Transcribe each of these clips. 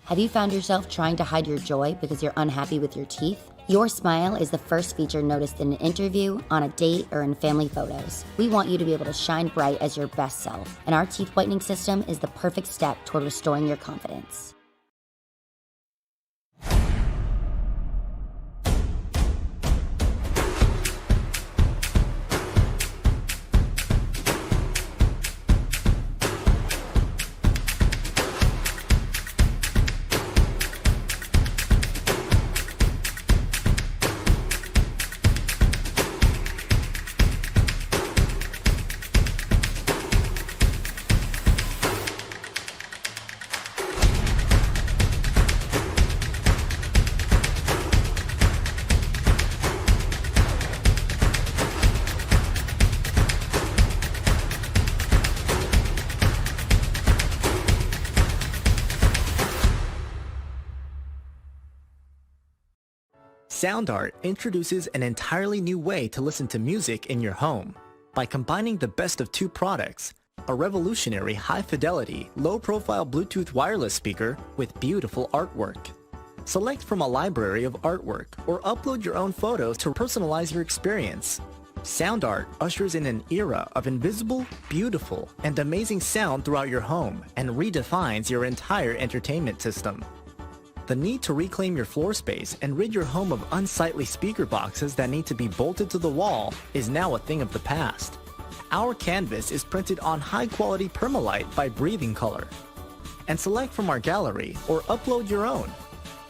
Have you found yourself trying to hide your joy because you're unhappy with your teeth? Your smile is the first feature noticed in an interview, on a date, or in family photos. We want you to be able to shine bright as your best self, and our teeth whitening system is the perfect step toward restoring your confidence. Sound Art introduces an entirely new way to listen to music in your home. By combining the best of two products, a revolutionary high-fidelity, low-profile Bluetooth wireless speaker with beautiful artwork. Select from a library of artwork or upload your own photos to personalize your experience. Sound Art ushers in an era of invisible, beautiful, and amazing sound throughout your home and redefines your entire entertainment system. The need to reclaim your floor space and rid your home of unsightly speaker boxes that need to be bolted to the wall is now a thing of the past. Our canvas is printed on high-quality permalite by Breathing Color. And select from our gallery or upload your own.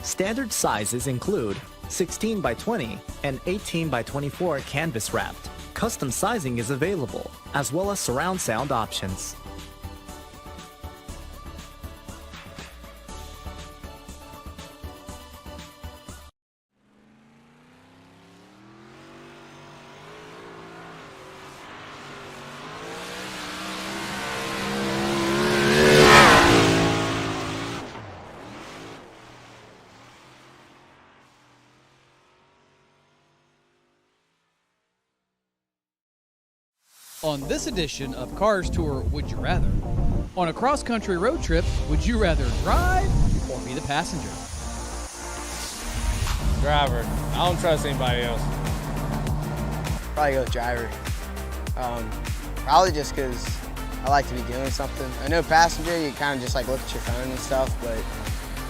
Standard sizes include 16 by 20 and 18 by 24 canvas wrapped. Custom sizing is available, as well as surround sound options. On this edition of Cars Tour Would You Rather, on a cross-country road trip, would you rather drive or be the passenger? Driver. I don't trust anybody else. Probably go with driver. Probably just because I like to be doing something. I know passenger, you kind of just like look at your phone and stuff, but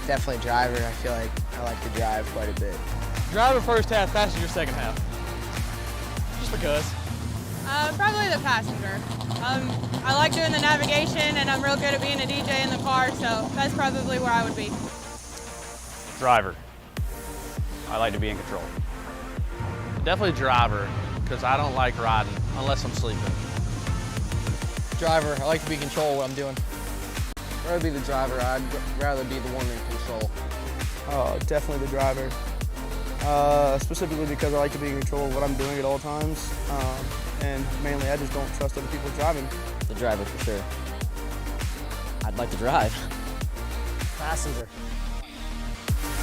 definitely driver. I feel like I like to drive quite a bit. Driver first half, passenger second half. Just because. Probably the passenger. I like doing the navigation and I'm real good at being a DJ in the car, so that's probably where I would be. Driver. I like to be in control. Definitely driver, because I don't like riding unless I'm sleeping. Driver. I like to be in control of what I'm doing. I'd rather be the driver. I'd rather be the one in control. Definitely the driver. Specifically because I like to be in control of what I'm doing at all times. And mainly I just don't trust other people driving. The driver for sure. I'd like to drive. Passenger.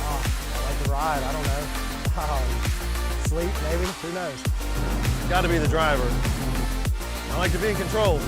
I like to ride, I don't know. Sleep, maybe, who knows? Got to be the driver. I like to be in control.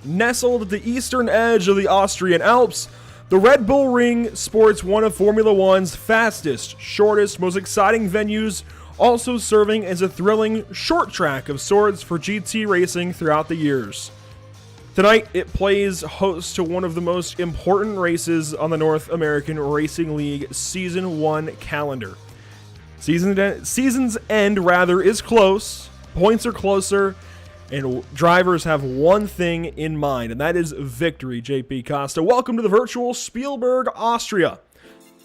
Nestled at the eastern edge of the Austrian Alps, the Red Bull Ring sports one of Formula One's fastest, shortest, most exciting venues, also serving as a thrilling short track of sorts for GT racing throughout the years. Tonight, it plays host to one of the most important races on the North American Racing League Season 1 calendar. Season's end, is close, points are closer, and drivers have one thing in mind, and that is victory. JP Costa, welcome to the virtual Spielberg, Austria.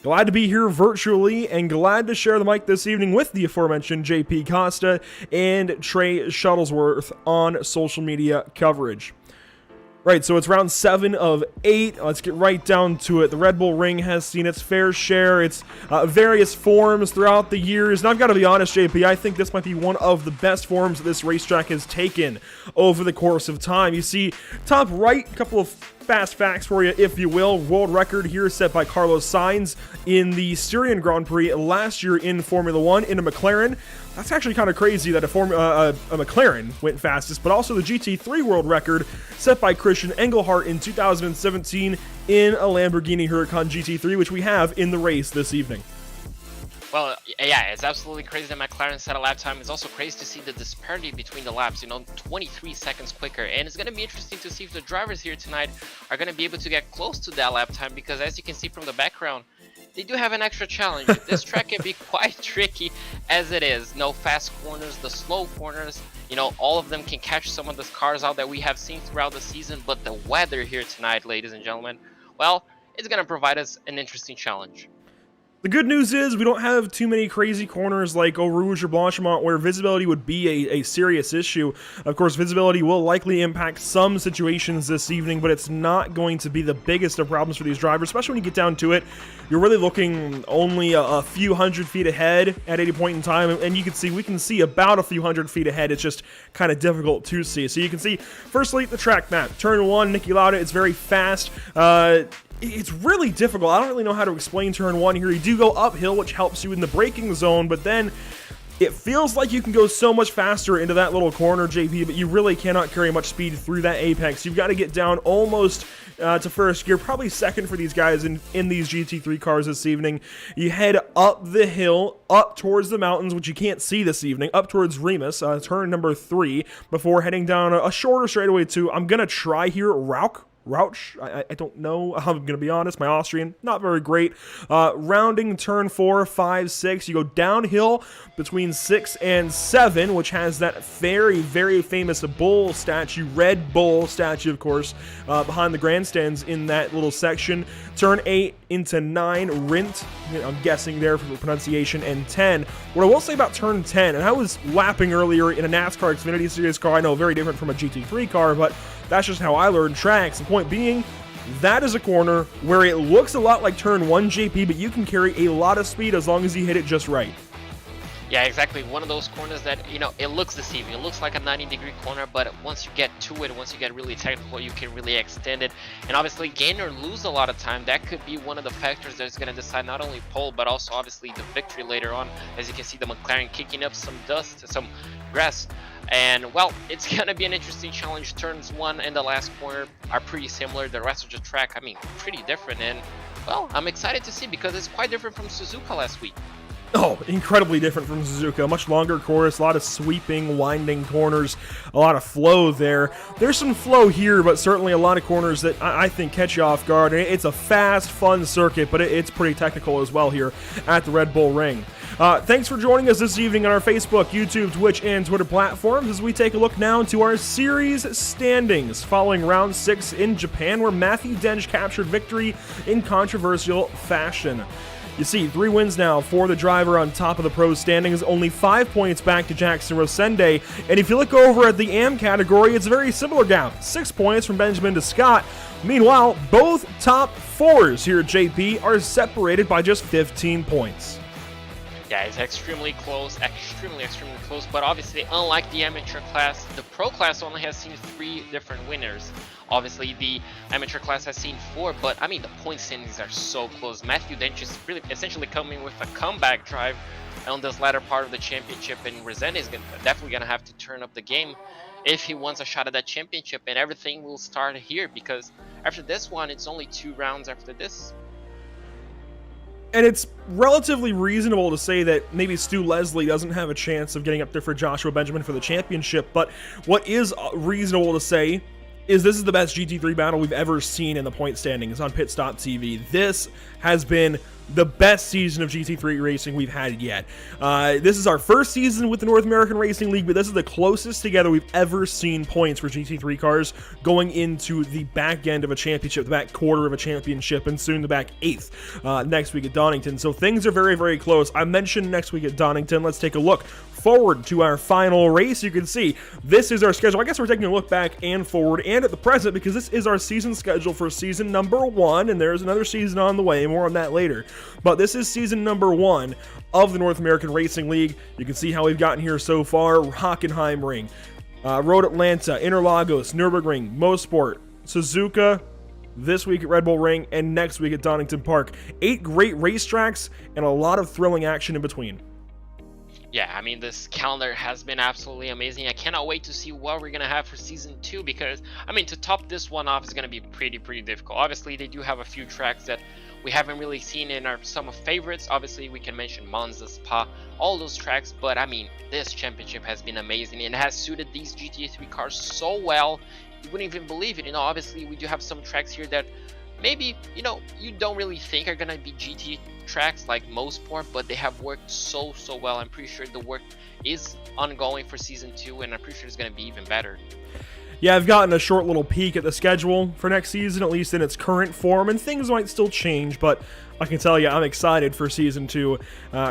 Glad to be here virtually and glad to share the mic this evening with the aforementioned JP Costa and Trey Shuttlesworth on social media coverage. Right, so it's round 7 of 8. Let's get right down to it. The Red Bull Ring has seen its fair share, its various forms throughout the years. And I've got to be honest, JP, I think this might be one of the best forms that this racetrack has taken over the course of time. You see, top right, a couple of fast facts for you, if you will. World record here set by Carlos Sainz in the Styrian Grand Prix last year in Formula 1 in a McLaren. That's actually kind of crazy that a McLaren went fastest, but also the GT3 world record set by Christian Engelhardt in 2017 in a Lamborghini Huracan GT3, which we have in the race this evening. Well, yeah, it's absolutely crazy that McLaren set a lap time. It's also crazy to see the disparity between the laps, 23 seconds quicker. And it's going to be interesting to see if the drivers here tonight are going to be able to get close to that lap time, because as you can see from the background, they do have an extra challenge. This track can be quite tricky as it is. No fast corners, the slow corners, all of them can catch some of the cars out that we have seen throughout the season. But the weather here tonight, ladies and gentlemen, well, it's going to provide us an interesting challenge. The good news is we don't have too many crazy corners like Eau Rouge or Blanchimont where visibility would be a serious issue. Of course, visibility will likely impact some situations this evening, but it's not going to be the biggest of problems for these drivers, especially when you get down to it. You're really looking only a few hundred feet ahead at any point in time, and we can see about a few hundred feet ahead. It's just kind of difficult to see. So you can see, firstly, the track map. Turn 1, Niki Lauda, it's very fast. It's really difficult. I don't really know how to explain turn 1 here. You do go uphill, which helps you in the braking zone, but then it feels like you can go so much faster into that little corner, JP, but you really cannot carry much speed through that apex. You've got to get down almost to first gear, probably second for these guys in these GT3 cars this evening. You head up the hill, up towards the mountains, which you can't see this evening, up towards Remus, turn number 3, before heading down a shorter straightaway to, I'm going to try here, Rauch, I don't know, I'm going to be honest, my Austrian, not very great. Rounding turn 4, 5, 6, you go downhill between 6 and 7, which has that very, very famous bull statue, Red Bull statue, of course, behind the grandstands in that little section. Turn 8 into 9, Rint, I'm guessing there for the pronunciation, and 10. What I will say about turn 10, and I was lapping earlier in a NASCAR Xfinity Series car, I know very different from a GT3 car, but that's just how I learned tracks. The point being, that is a corner where it looks a lot like turn 1, JP, but you can carry a lot of speed as long as you hit it just right. Yeah, exactly. One of those corners that, it looks deceiving. It looks like a 90-degree corner, but once you get to it, once you get really technical, you can really extend it. And obviously, gain or lose a lot of time, that could be one of the factors that's going to decide not only pole, but also obviously the victory later on. As you can see, the McLaren kicking up some dust, some grass. And, well, it's going to be an interesting challenge. Turns 1 and the last corner are pretty similar. The rest of the track, pretty different. And, well, I'm excited to see because it's quite different from Suzuka last week. Oh, incredibly different from Suzuka. Much longer course, a lot of sweeping, winding corners, a lot of flow there. There's some flow here, but certainly a lot of corners that I think catch you off guard. It's a fast, fun circuit, but it's pretty technical as well here at the Red Bull Ring. Thanks for joining us this evening on our Facebook, YouTube, Twitch, and Twitter platforms as we take a look now to our series standings following round 6 in Japan, where Matthew Dench captured victory in controversial fashion. You see, 3 wins now for the driver on top of the pro standings, only 5 points back to Jackson Rosende. And if you look over at the AM category, it's a very similar gap. 6 points from Benjamin to Scott. Meanwhile, both top 4s here at JP are separated by just 15 points. Yeah, it's extremely close, extremely close, but obviously, unlike the amateur class, the pro class only has seen 3 different winners. Obviously, the amateur class has seen 4, but the point standings are so close. Matthew Dench is really essentially coming with a comeback drive on this latter part of the championship, and Rosende is definitely going to have to turn up the game. if he wants a shot at that championship, and everything will start here, because after this one, it's only 2 rounds after this. And it's relatively reasonable to say that maybe Stu Leslie doesn't have a chance of getting up there for Joshua Benjamin for the championship, but what is reasonable to say is this is the best GT3 battle we've ever seen in the point standings on Pit Stop TV. This has been the best season of GT3 racing we've had yet. This is our first season with the North American Racing League, but this is the closest together we've ever seen points for GT3 cars going into the back end of a championship, the back quarter of a championship, and soon the back eighth next week at Donington. So things are very, very close. I mentioned next week at Donington. Let's take a look forward to our final race. You can see this is our schedule. I guess we're taking a look back and forward and at the present, because this is our season schedule for season number 1, and there's another season on the way. More on that later. But this is season number 1 of the North American Racing League. You can see how we've gotten here so far. Hockenheim Ring, Road Atlanta, Interlagos, Nürburgring, Mosport, Suzuka, this week at Red Bull Ring, and next week at Donington Park. 8 great racetracks and a lot of thrilling action in between. Yeah, I mean, this calendar has been absolutely amazing. I cannot wait to see what we're going to have for Season 2, because, I mean, to top this one off is going to be pretty difficult. Obviously, they do have a few tracks that we haven't really seen in our some of favorites. Obviously, we can mention Monza, Spa, all those tracks, but, I mean, this championship has been amazing and has suited these GT3 cars so well. You wouldn't even believe it. You know, obviously, we do have some tracks here that maybe, you know, you don't really think are going to be GT tracks like Mosport, but they have worked so well. I'm pretty sure the work is ongoing for Season 2, and I'm pretty sure it's going to be even better. Yeah, I've gotten a short little peek at the schedule for next season, at least in its current form, and things might still change, but I can tell you I'm excited for Season 2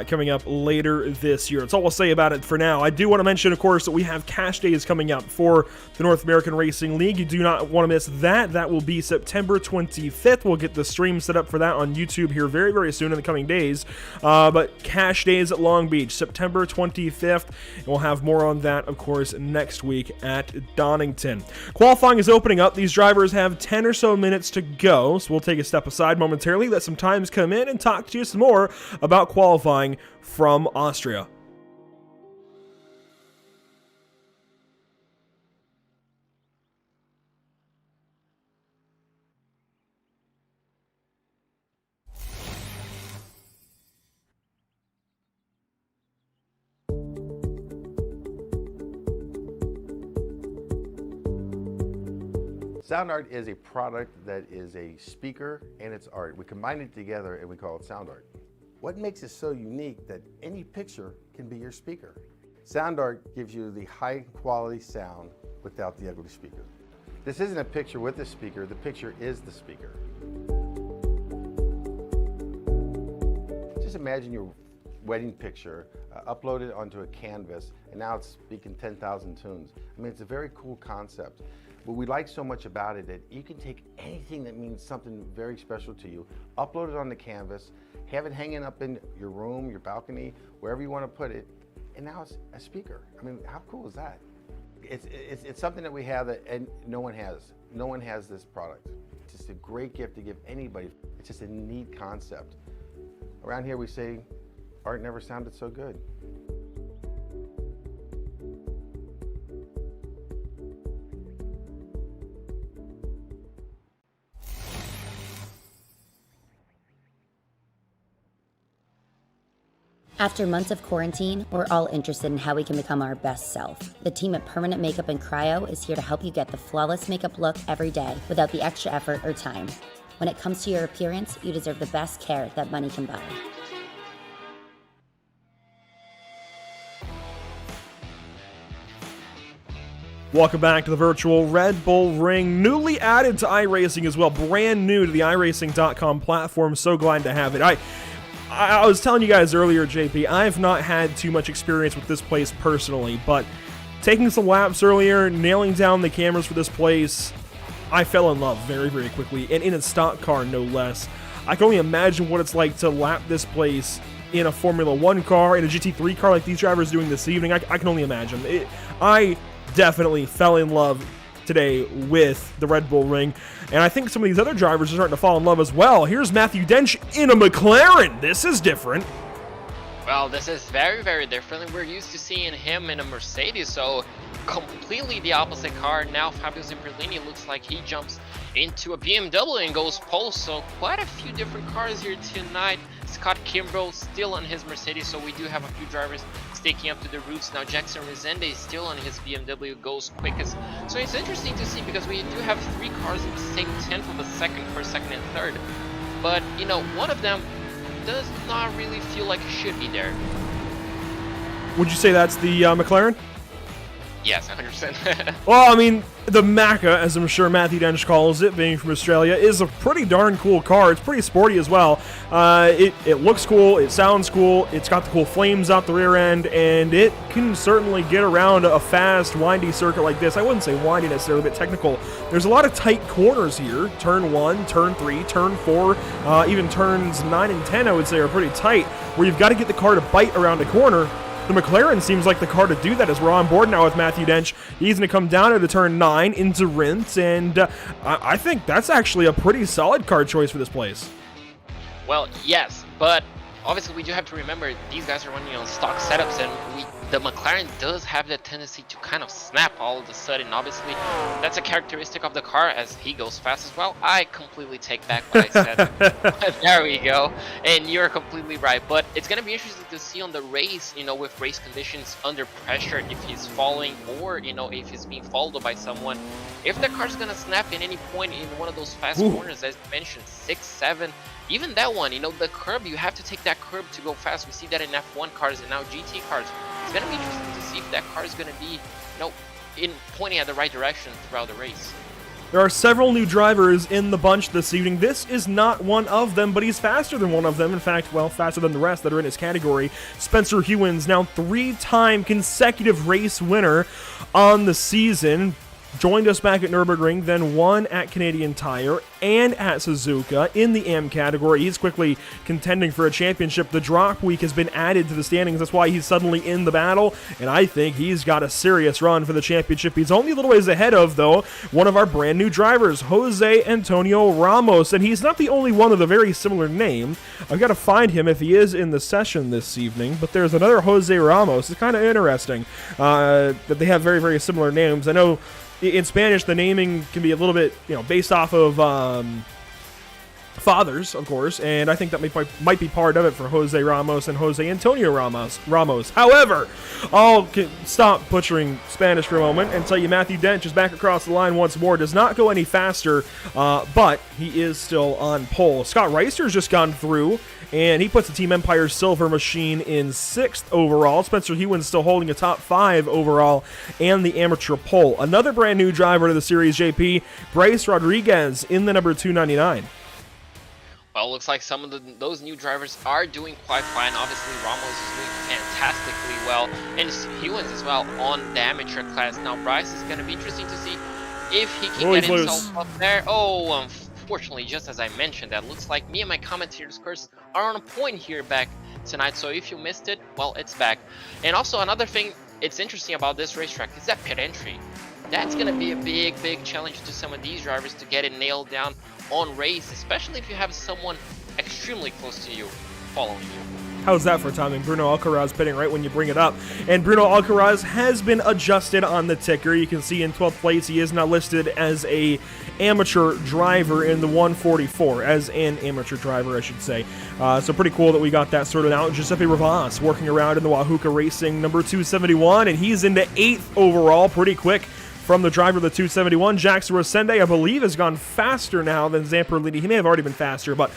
coming up later this year. That's all we'll say about it for now. I do want to mention, of course, that we have cash days coming up for the North American Racing League. You do not want to miss that. That will be September 25th. We'll get the stream set up for that on YouTube here very soon in the coming days. But cash days at Long Beach, September 25th. And we'll have more on that, of course, next week at Donington. Qualifying is opening up. These drivers have 10 or so minutes to go, so we'll take a step aside momentarily, let some times come in, and talk to you some more about qualifying from Austria. Sound Art is a product that is a speaker and it's art. We combine it together and we call it Sound Art. What makes it so unique that any picture can be your speaker? Sound Art gives you the high quality sound without the ugly speaker. This isn't a picture with a speaker, the picture is the speaker. Just imagine your wedding picture uploaded onto a canvas, and now it's speaking 10,000 tunes. I mean, it's a very cool concept. What we like so much about it that you can take anything that means something very special to you, upload it on the canvas, have it hanging up in your room, your balcony, wherever you want to put it, and now it's a speaker. I mean, how cool is that? It's something that we have that and no one has. No one has this product. It's just a great gift to give anybody. It's just a neat concept. Around here we say, art never sounded so good. After months of quarantine, we're all interested in how we can become our best self. The team at Permanent Makeup and Cryo is here to help you get the flawless makeup look every day without the extra effort or time. When it comes to your appearance, you deserve the best care that money can buy. Welcome back to the virtual Red Bull Ring, newly added to iRacing as well, brand new to the iRacing.com platform. So glad to have it. I was telling you guys earlier, JP, I've not had too much experience with this place personally, but taking some laps earlier, nailing down the cameras for this place, I fell in love very quickly, and in a stock car no less. I can only imagine what it's like to lap this place in a Formula 1 car, in a GT3 car like these drivers doing this evening. I can only imagine. I definitely fell in love today with the Red Bull Ring, and I think some of these other drivers are starting to fall in love as well. Here's Matthew Dench in a McLaren. This is different. Well, this is very, very different. We're used to seeing him in a Mercedes, so completely the opposite car. Now Fabio Zamperlini looks like he jumps into a BMW and goes pole, so quite a few different cars here tonight. Scott Kimbrough still on his Mercedes, so we do have a few drivers sticking up to the roots. Now Jackson Resende is still on his BMW, goes quickest. So it's interesting to see because we do have 3 cars in the same tenth of a second for second and third. But, you know, one of them does not really feel like it should be there. Would you say that's the McLaren? Yes, 100%. Well, I mean, the Macca, as I'm sure Matthew Dench calls it, being from Australia, is a pretty darn cool car. It's pretty sporty as well. It looks cool, it sounds cool, it's got the cool flames out the rear end, and it can certainly get around a fast, windy circuit like this. I wouldn't say windy necessarily, but technical. There's a lot of tight corners here. Turn 1, turn 3, turn 4, even turns 9 and 10, I would say, are pretty tight, where you've got to get the car to bite around a corner. The McLaren seems like the car to do that as we're on board now with Matthew Dench. He's going to come down to turn 9 into Rinth, and I think that's actually a pretty solid car choice for this place. Well, yes, but obviously we do have to remember these guys are running on stock setups, and the McLaren does have the tendency to kind of snap all of a sudden. Obviously, that's a characteristic of the car as he goes fast as well. I completely take back what I said. There we go. And you're completely right. But it's going to be interesting to see on the race, you know, with race conditions under pressure, if he's falling or, you know, if he's being followed by someone. If the car's going to snap at any point in one of those fast corners, as you mentioned, 6, 7, even that one, you know, the curb, you have to take that curb to go fast. We see that in F1 cars and now GT cars. It's going to be interesting to see if that car is going to be, you know, pointing at the right direction throughout the race. There are several new drivers in the bunch this evening. This is not one of them, but he's faster than one of them. In fact, well, faster than the rest that are in his category. Spencer Hewins, now 3-time consecutive race winner on the season. Joined us back at Nürburgring, then won at Canadian Tire and at Suzuka in the AM category. He's quickly contending for a championship. The drop week has been added to the standings. That's why he's suddenly in the battle, and I think he's got a serious run for the championship. He's only a little ways ahead of, though, one of our brand new drivers, Jose Antonio Ramos, and he's not the only one with a very similar name. I've got to find him if he is in the session this evening, but there's another Jose Ramos. It's kind of interesting that they have very, very similar names. I know in Spanish, the naming can be a little bit, you know, based off of fathers, of course, and I think that might be part of it for Jose Ramos and Jose Antonio Ramos. However, I'll stop butchering Spanish for a moment and tell you Matthew Dench is back across the line once more. Does not go any faster, but he is still on pole. Scott Reister's just gone through, and he puts the Team Empire Silver Machine in 6th overall. Spencer Hewins still holding a top 5 overall and the amateur pole. Another brand new driver to the series, JP, Bryce Rodriguez in the number 299. Well, it looks like some of those new drivers are doing quite fine. Obviously, Ramos is doing fantastically well, and Hewins as well on the amateur class. Now, Bryce is going to be interesting to see if he can get himself up there. Oh, unfortunately, just as I mentioned, that looks like me and my commentators' scores are on a point here back tonight. So if you missed it, well, it's back. And also another thing, it's interesting about this racetrack is that pit entry. That's going to be a big challenge to some of these drivers to get it nailed down on race, especially if you have someone extremely close to you following you. How's that for timing? Bruno Alcaraz pitting right when you bring it up. And Bruno Alcaraz has been adjusted on the ticker. You can see in 12th place he is now listed as a amateur driver in the 144, as an amateur driver, I should say. So pretty cool that we got that sorted out. Giuseppe Rivas working around in the Wahuka Racing number 271, and he's into 8th overall pretty quick. From the driver of the 271, Jackson Resende, I believe, has gone faster now than Zamperlini. He may have already been faster, but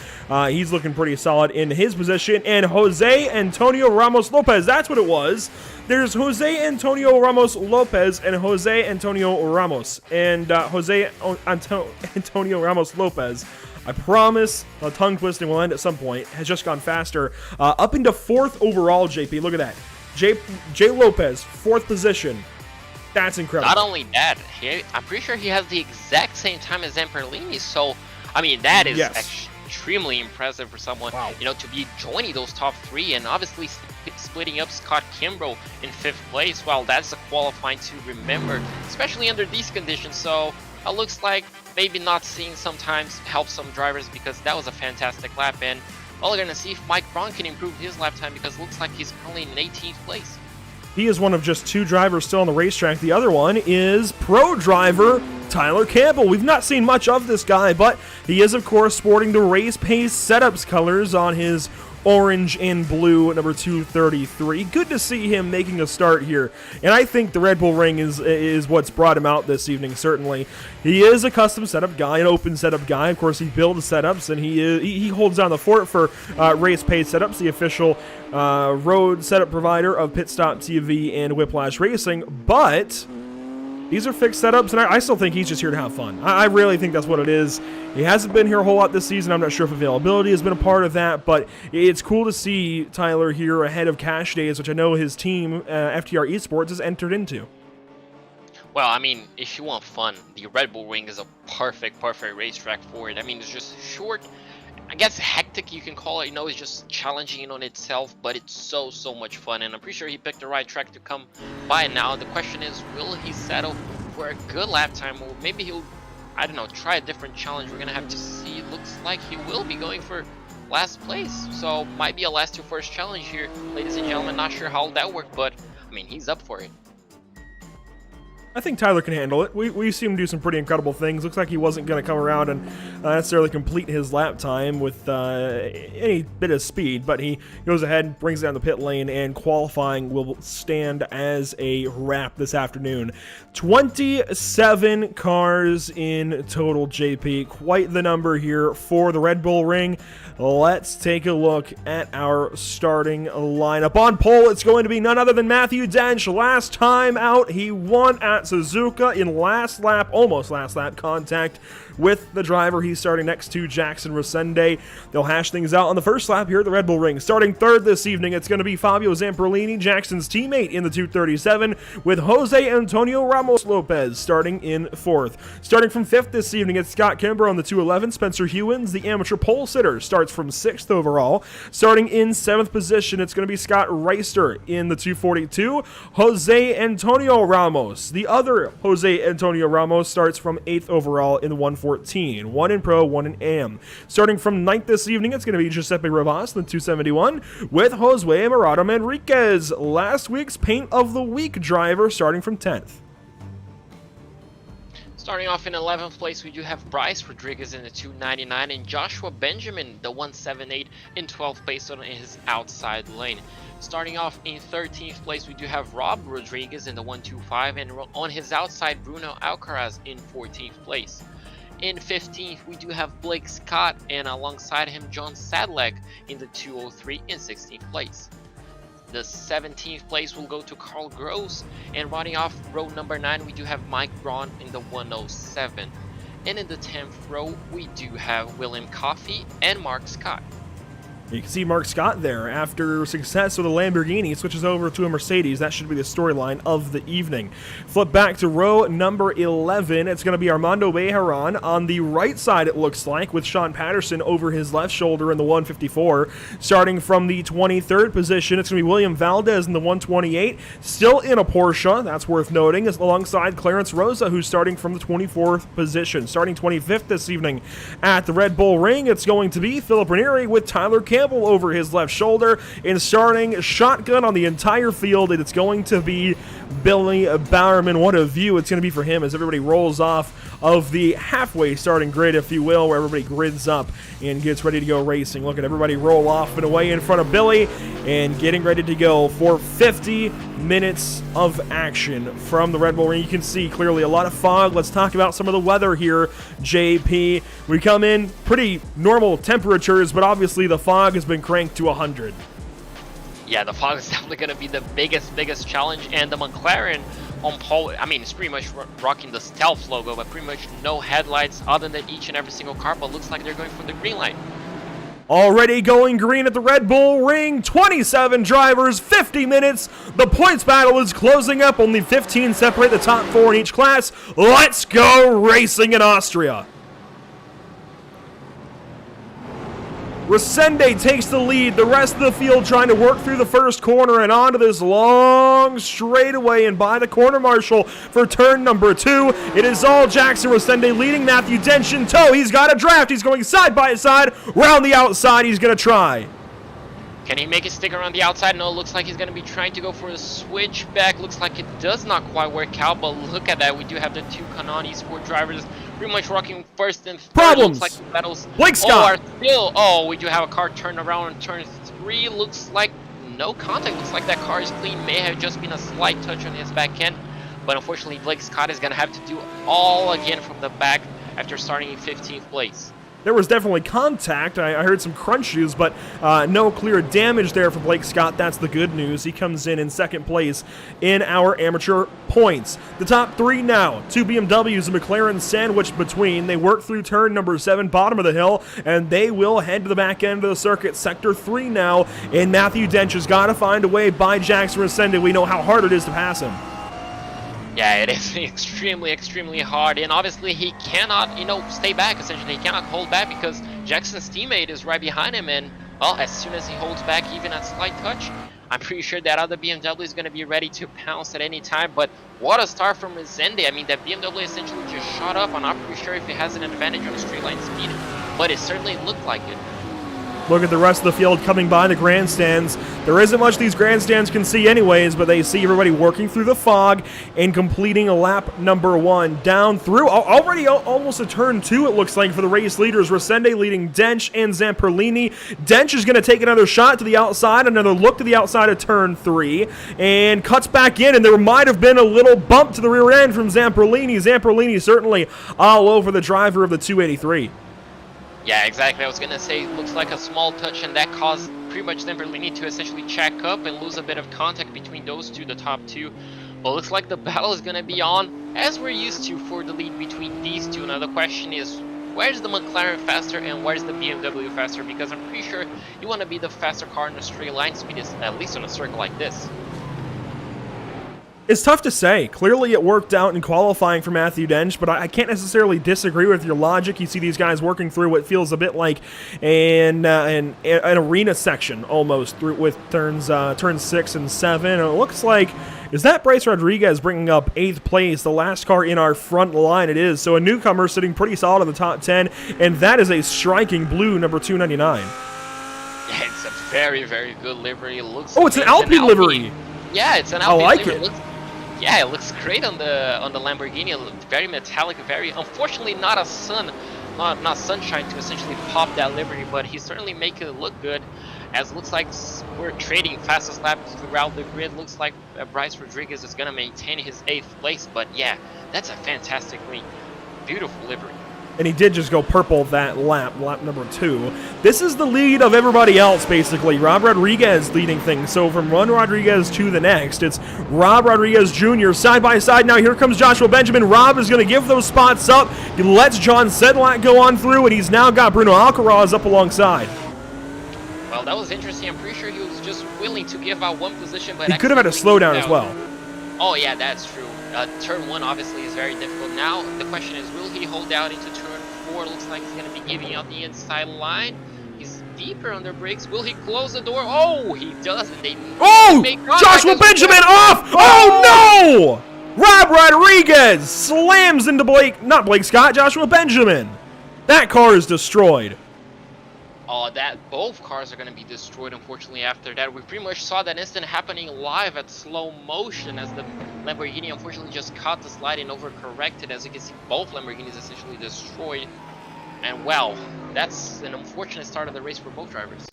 he's looking pretty solid in his position. And Jose Antonio Ramos Lopez, that's what it was. There's Jose Antonio Ramos Lopez and Jose Antonio Ramos. And Antonio Ramos Lopez, I promise a tongue twisting will end at some point, has just gone faster. Up into 4th overall, JP. Look at that. J. Lopez, 4th position. That's incredible. Not only that, I'm pretty sure he has the exact same time as Zamperlini. So, I mean, that is extremely impressive for someone, you know, to be joining those top 3 and obviously splitting up Scott Kimbrough in 5th place. Well, that's a qualifying to remember, especially under these conditions. So, it looks like maybe not seeing sometimes help some drivers because that was a fantastic lap. And Well, we're gonna see if Mike Braun can improve his lap time, because it looks like he's currently in 18th place. He is one of just 2 drivers still on the racetrack. The other one is pro driver Tyler Campbell. We've not seen much of this guy, but he is, of course, sporting the Race Pace Setups colors on his orange and blue number 233. Good to see him making a start here, and I think the Red Bull Ring is what's brought him out this evening. Certainly, he is a custom setup guy, an open setup guy. Of course, he builds setups, and he holds down the fort for Race Pace Setups, the official road setup provider of Pit Stop TV and Whiplash Racing. But these are fixed setups, and I still think he's just here to have fun. I really think that's what it is. He hasn't been here a whole lot this season. I'm not sure if availability has been a part of that, but it's cool to see Tyler here ahead of Cash Days, which I know his team, FTR Esports, has entered into. Well, I mean, if you want fun, the Red Bull Ring is a perfect racetrack for it. I mean, it's just short, I guess hectic you can call it, it's just challenging on itself, but it's so much fun, and I'm pretty sure he picked the right track to come by now. The question is, will he settle for a good lap time, or maybe he'll, I don't know, try a different challenge? We're gonna have to see. Looks like he will be going for last place, so might be a last to first challenge here, ladies and gentlemen. Not sure how that worked, but I mean, he's up for it. I think Tyler can handle it. We've seen him do some pretty incredible things. Looks like he wasn't going to come around and necessarily complete his lap time with any bit of speed, but he goes ahead, brings down the pit lane, and qualifying will stand as a wrap this afternoon. 27 cars in total, JP. Quite the number here for the Red Bull Ring. Let's take a look at our starting lineup. On pole, it's going to be none other than Matthew Dench. Last time out, he won at Suzuka in almost last lap contact with the driver he's starting next to, Jackson Rosende. They'll hash things out on the first lap here at the Red Bull Ring. Starting third this evening, it's going to be Fabio Zamperlini, Jackson's teammate, in the 237, with Jose Antonio Ramos Lopez starting in fourth. Starting from fifth this evening, it's Scott Kimber on the 211. Spencer Hewins, the amateur pole sitter, starts from sixth overall. Starting in seventh position, it's going to be Scott Reister in the 242. Jose Antonio Ramos, the other Jose Antonio Ramos, starts from eighth overall in the 114. One in pro, one in AM. Starting from ninth this evening, it's going to be Giuseppe Rivas in the 271 with Josue Murado Manriquez, last week's Paint of the Week driver, starting from 10th. Starting off in 11th place, we do have Bryce Rodriguez in the 299 and Joshua Benjamin, the 178, in 12th place on his outside lane. Starting off in 13th place, we do have Rob Rodriguez in the 125, and on his outside, Bruno Alcaraz in 14th place. In 15th, we do have Blake Scott, and alongside him, John Sadlek in the 203 in 16th place. The 17th place will go to Carl Gross, and running off row number 9, we do have Mike Braun in the 107. And in the 10th row, we do have William Coffey and Mark Scott. You can see Mark Scott there. After success with a Lamborghini, switches over to a Mercedes. That should be the storyline of the evening. Flip back to row number 11. It's going to be Armando Bejaran on the right side, it looks like, with Sean Patterson over his left shoulder in the 154. Starting from the 23rd position, it's going to be William Valdez in the 128. Still in a Porsche, that's worth noting, alongside Clarence Rosa, who's starting from the 24th position. Starting 25th this evening at the Red Bull Ring, it's going to be Philip Ranieri with Tyler Campbell over his left shoulder, and starting shotgun on the entire field, and it's going to be Billy Bowerman. What a view it's going to be for him as everybody rolls off of the halfway starting grid, if you will, where everybody grids up and gets ready to go racing. Look at everybody roll off and away in front of Billy and getting ready to go for 50 minutes of action from the Red Bull Ring. You can see clearly a lot of fog. Let's talk about some of the weather here, JP. We come in pretty normal temperatures, but obviously the fog has been cranked to 100. Yeah, the fog is definitely going to be the biggest challenge, and the McLaren on pole, I mean, it's pretty much rocking the Stealth logo, but pretty much no headlights other than each and every single car, but looks like they're going for the green light. Already going green at the Red Bull Ring, 27 drivers, 50 minutes. The points battle is closing up, only 15 separate the top 4 in each class. Let's go racing in Austria. Resende takes the lead. The rest of the field trying to work through the first corner and onto this long straightaway and by the corner marshal for turn number 2. It is all Jackson Resende leading Matthew Dench in tow. He's got a draft. He's going side by side. Round the outside, he's going to try. Can he make it stick around the outside? No, it looks like he's going to be trying to go for a switchback. Looks like it does not quite work out, but look at that. We do have the 2 Kanani Sport drivers pretty much rocking first and third. Problems. Looks like the battles Blake Scott. are still. Oh, we do have a car turned around on turn 3. Looks like no contact. Looks like that car is clean. May have just been a slight touch on his back end, but unfortunately Blake Scott is going to have to do all again from the back after starting in 15th place. There was definitely contact. I heard some crunches, but no clear damage there for Blake Scott. That's the good news. He comes in second place in our amateur points. The top 3 now. 2 BMWs and McLaren sandwiched between. They work through turn number 7, bottom of the hill, and they will head to the back end of the circuit. Sector 3 now, and Matthew Dench has got to find a way by Jackson Resende. We know how hard it is to pass him. Yeah, it is extremely, extremely hard, and obviously he cannot, stay back, essentially. He cannot hold back because Jackson's teammate is right behind him, and, well, as soon as he holds back, even at slight touch, I'm pretty sure that other BMW is going to be ready to pounce at any time, but what a start from Resende. I mean, that BMW essentially just shot up. I'm not pretty sure if it has an advantage on the straight line speed, but it certainly looked like it. Look at the rest of the field coming by the grandstands. There isn't much these grandstands can see anyways, but they see everybody working through the fog and completing lap number 1 down through. Already almost a turn 2, it looks like, for the race leaders. Resende leading Dench and Zamperlini. Dench is going to take another shot to the outside, another look to the outside of turn 3, and cuts back in, and there might have been a little bump to the rear end from Zamperlini. Zamperlini certainly all over the driver of the 283. Yeah, exactly. I was going to say, it looks like a small touch, and that caused pretty much Zamperlini to essentially check up and lose a bit of contact between those two, the top 2. But it looks like the battle is going to be on, as we're used to, for the lead between these two. Now, the question is, where's the McLaren faster and where's the BMW faster? Because I'm pretty sure you want to be the faster car in a straight line speed, at least on a circle like this. It's tough to say. Clearly it worked out in qualifying for Matthew Dench, but I can't necessarily disagree with your logic. You see these guys working through what feels a bit like an arena section almost through with turns 6 and 7. And it looks like, is that Bryce Rodriguez bringing up 8th place, the last car in our front line? It is. So a newcomer sitting pretty solid in the top 10, and that is a striking blue number 299. Yeah, it's a very, very good livery. It looks. Oh, it's an Alpine livery. Yeah, it's an Alpine livery. I like it. Yeah, it looks great on the Lamborghini. It looks very metallic, very, unfortunately not sunshine to essentially pop that livery, but he's certainly making it look good. As it looks like we're trading fastest laps throughout the grid. Looks like Bryce Rodriguez is going to maintain his 8th place, but yeah, that's a fantastically beautiful livery. And he did just go purple that lap number 2. This is the lead of everybody else, basically. Rob Rodriguez leading things. So from one Rodriguez to the next, it's Rob Rodriguez Jr. side by side. Now here comes Joshua Benjamin. Rob is going to give those spots up. He lets John Sedlak go on through, and he's now got Bruno Alcaraz up alongside. Well, that was interesting. I'm pretty sure he was just willing to give out one position, but he could have had a slowdown as well. Oh yeah, that's true. Turn 1 obviously is very difficult. Now the question is, will he hold out into turn 4? Looks like he's going to be giving out the inside line. He's deeper on their brakes. Will he close the door? Oh, he doesn't. Joshua Benjamin off! Oh no! Rob Rodriguez slams into Blake Scott, Joshua Benjamin. That car is destroyed. Both cars are going to be destroyed, unfortunately, after that. We pretty much saw that instant happening live at slow motion as the Lamborghini unfortunately just caught the slide and overcorrected. As you can see, both Lamborghinis essentially destroyed. And well, that's an unfortunate start of the race for both drivers.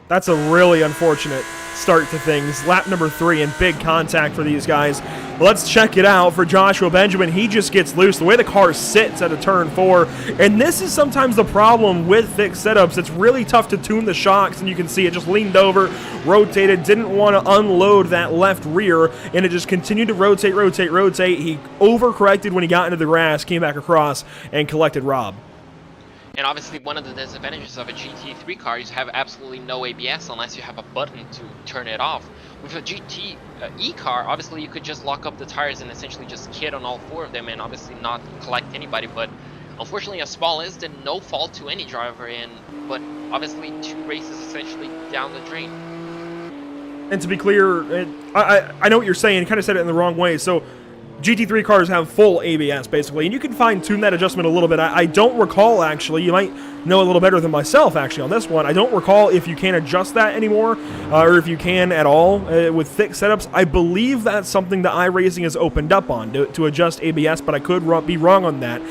That's a really unfortunate start to things. Lap number 3 and big contact for these guys. Let's check it out for Joshua Benjamin. He just gets loose. The way the car sits at a turn 4. And this is sometimes the problem with thick setups. It's really tough to tune the shocks, and you can see it just leaned over, rotated, didn't want to unload that left rear, and it just continued to rotate. He overcorrected when he got into the grass, came back across, and collected Rob. And obviously one of the disadvantages of a GT3 car is you have absolutely no ABS unless you have a button to turn it off. With a GT car, obviously you could just lock up the tires and essentially just kid on all 4 of them and obviously not collect anybody, but unfortunately a small incident, no fault to any driver, but obviously 2 races essentially down the drain. And to be clear, I know what you're saying. You kind of said it in the wrong way. So GT3 cars have full ABS, basically, and you can fine-tune that adjustment a little bit. I don't recall, actually. You might know a little better than myself, actually, on this one. I don't recall if you can adjust that anymore, or if you can at all with fixed setups. I believe that's something that iRacing has opened up on, to adjust ABS, but I could be wrong on that.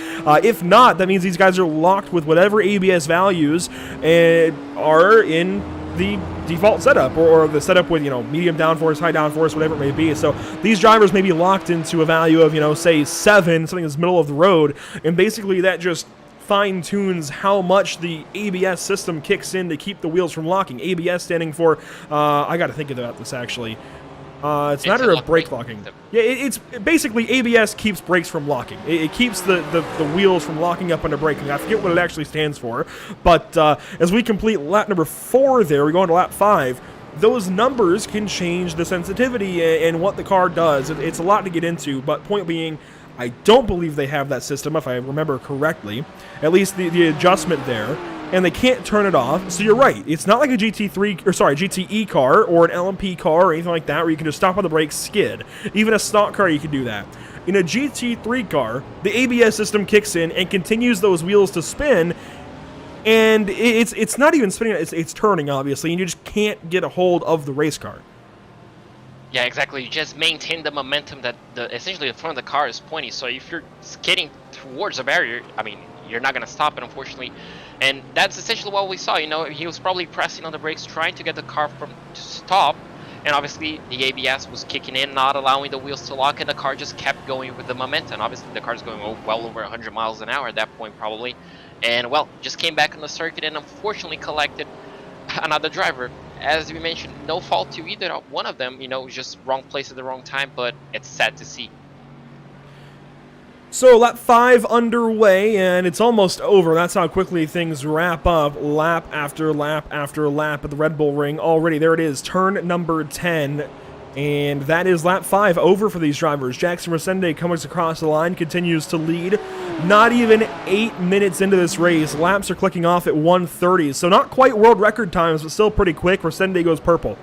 If not, that means these guys are locked with whatever ABS values are in the default setup, or the setup with, medium downforce, high downforce, whatever it may be. So these drivers may be locked into a value of, say 7, something that's middle of the road, and basically that just fine-tunes how much the ABS system kicks in to keep the wheels from locking. ABS standing for, I gotta think about this actually. It's not a brake locking. Yeah, it's basically ABS keeps brakes from locking. It keeps the wheels from locking up under braking. I forget what it actually stands for, but as we complete lap number 4 there, we go into lap 5, those numbers can change the sensitivity and what the car does. It's a lot to get into, but point being, I don't believe they have that system, if I remember correctly, at least the adjustment there. And they can't turn it off. So you're right. It's not like a GTE car or an LMP car or anything like that where you can just stop on the brakes, skid. Even a stock car, you can do that. In a GT3 car, the ABS system kicks in and continues those wheels to spin, and it's not even spinning, it's turning, obviously, and you just can't get a hold of the race car. Yeah, exactly. You just maintain the momentum that essentially the front of the car is pointing. So if you're skidding towards a barrier, I mean, you're not going to stop it, unfortunately. And that's essentially what we saw. He was probably pressing on the brakes, trying to get the car to stop. And obviously, the ABS was kicking in, not allowing the wheels to lock, and the car just kept going with the momentum. Obviously, the car's going well over 100 miles an hour at that point, probably. And, well, just came back on the circuit and unfortunately collected another driver. As we mentioned, no fault to either one of them, just wrong place at the wrong time, but it's sad to see. So lap 5 underway, and it's almost over. That's how quickly things wrap up, lap after lap after lap at the Red Bull Ring. Already, there it is, turn number 10, and that is lap 5 over for these drivers. Jackson Resende comes across the line, continues to lead. Not even 8 minutes into this race, laps are clicking off at 1:30, so not quite world record times, but still pretty quick. Resende goes purple.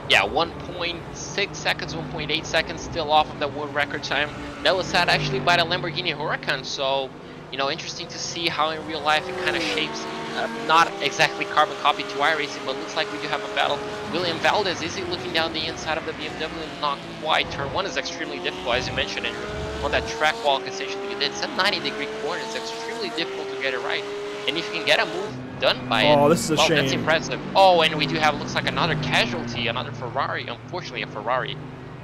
Yeah, 1.6 seconds, 1.8 seconds still off of the world record time. That was set actually by the Lamborghini Huracan, so, interesting to see how in real life it kind of shapes, not exactly carbon copy to iRacing, but looks like we do have a battle. William Valdez, is he looking down the inside of the BMW? Not quite. Turn 1 is extremely difficult, as you mentioned, and on that track walk, essentially, it's a 90-degree corner. It's extremely difficult to get it right. And if you can get a move done by it, this is a shame. That's impressive. Oh, and we do have, looks like another casualty, another Ferrari. Unfortunately, a Ferrari.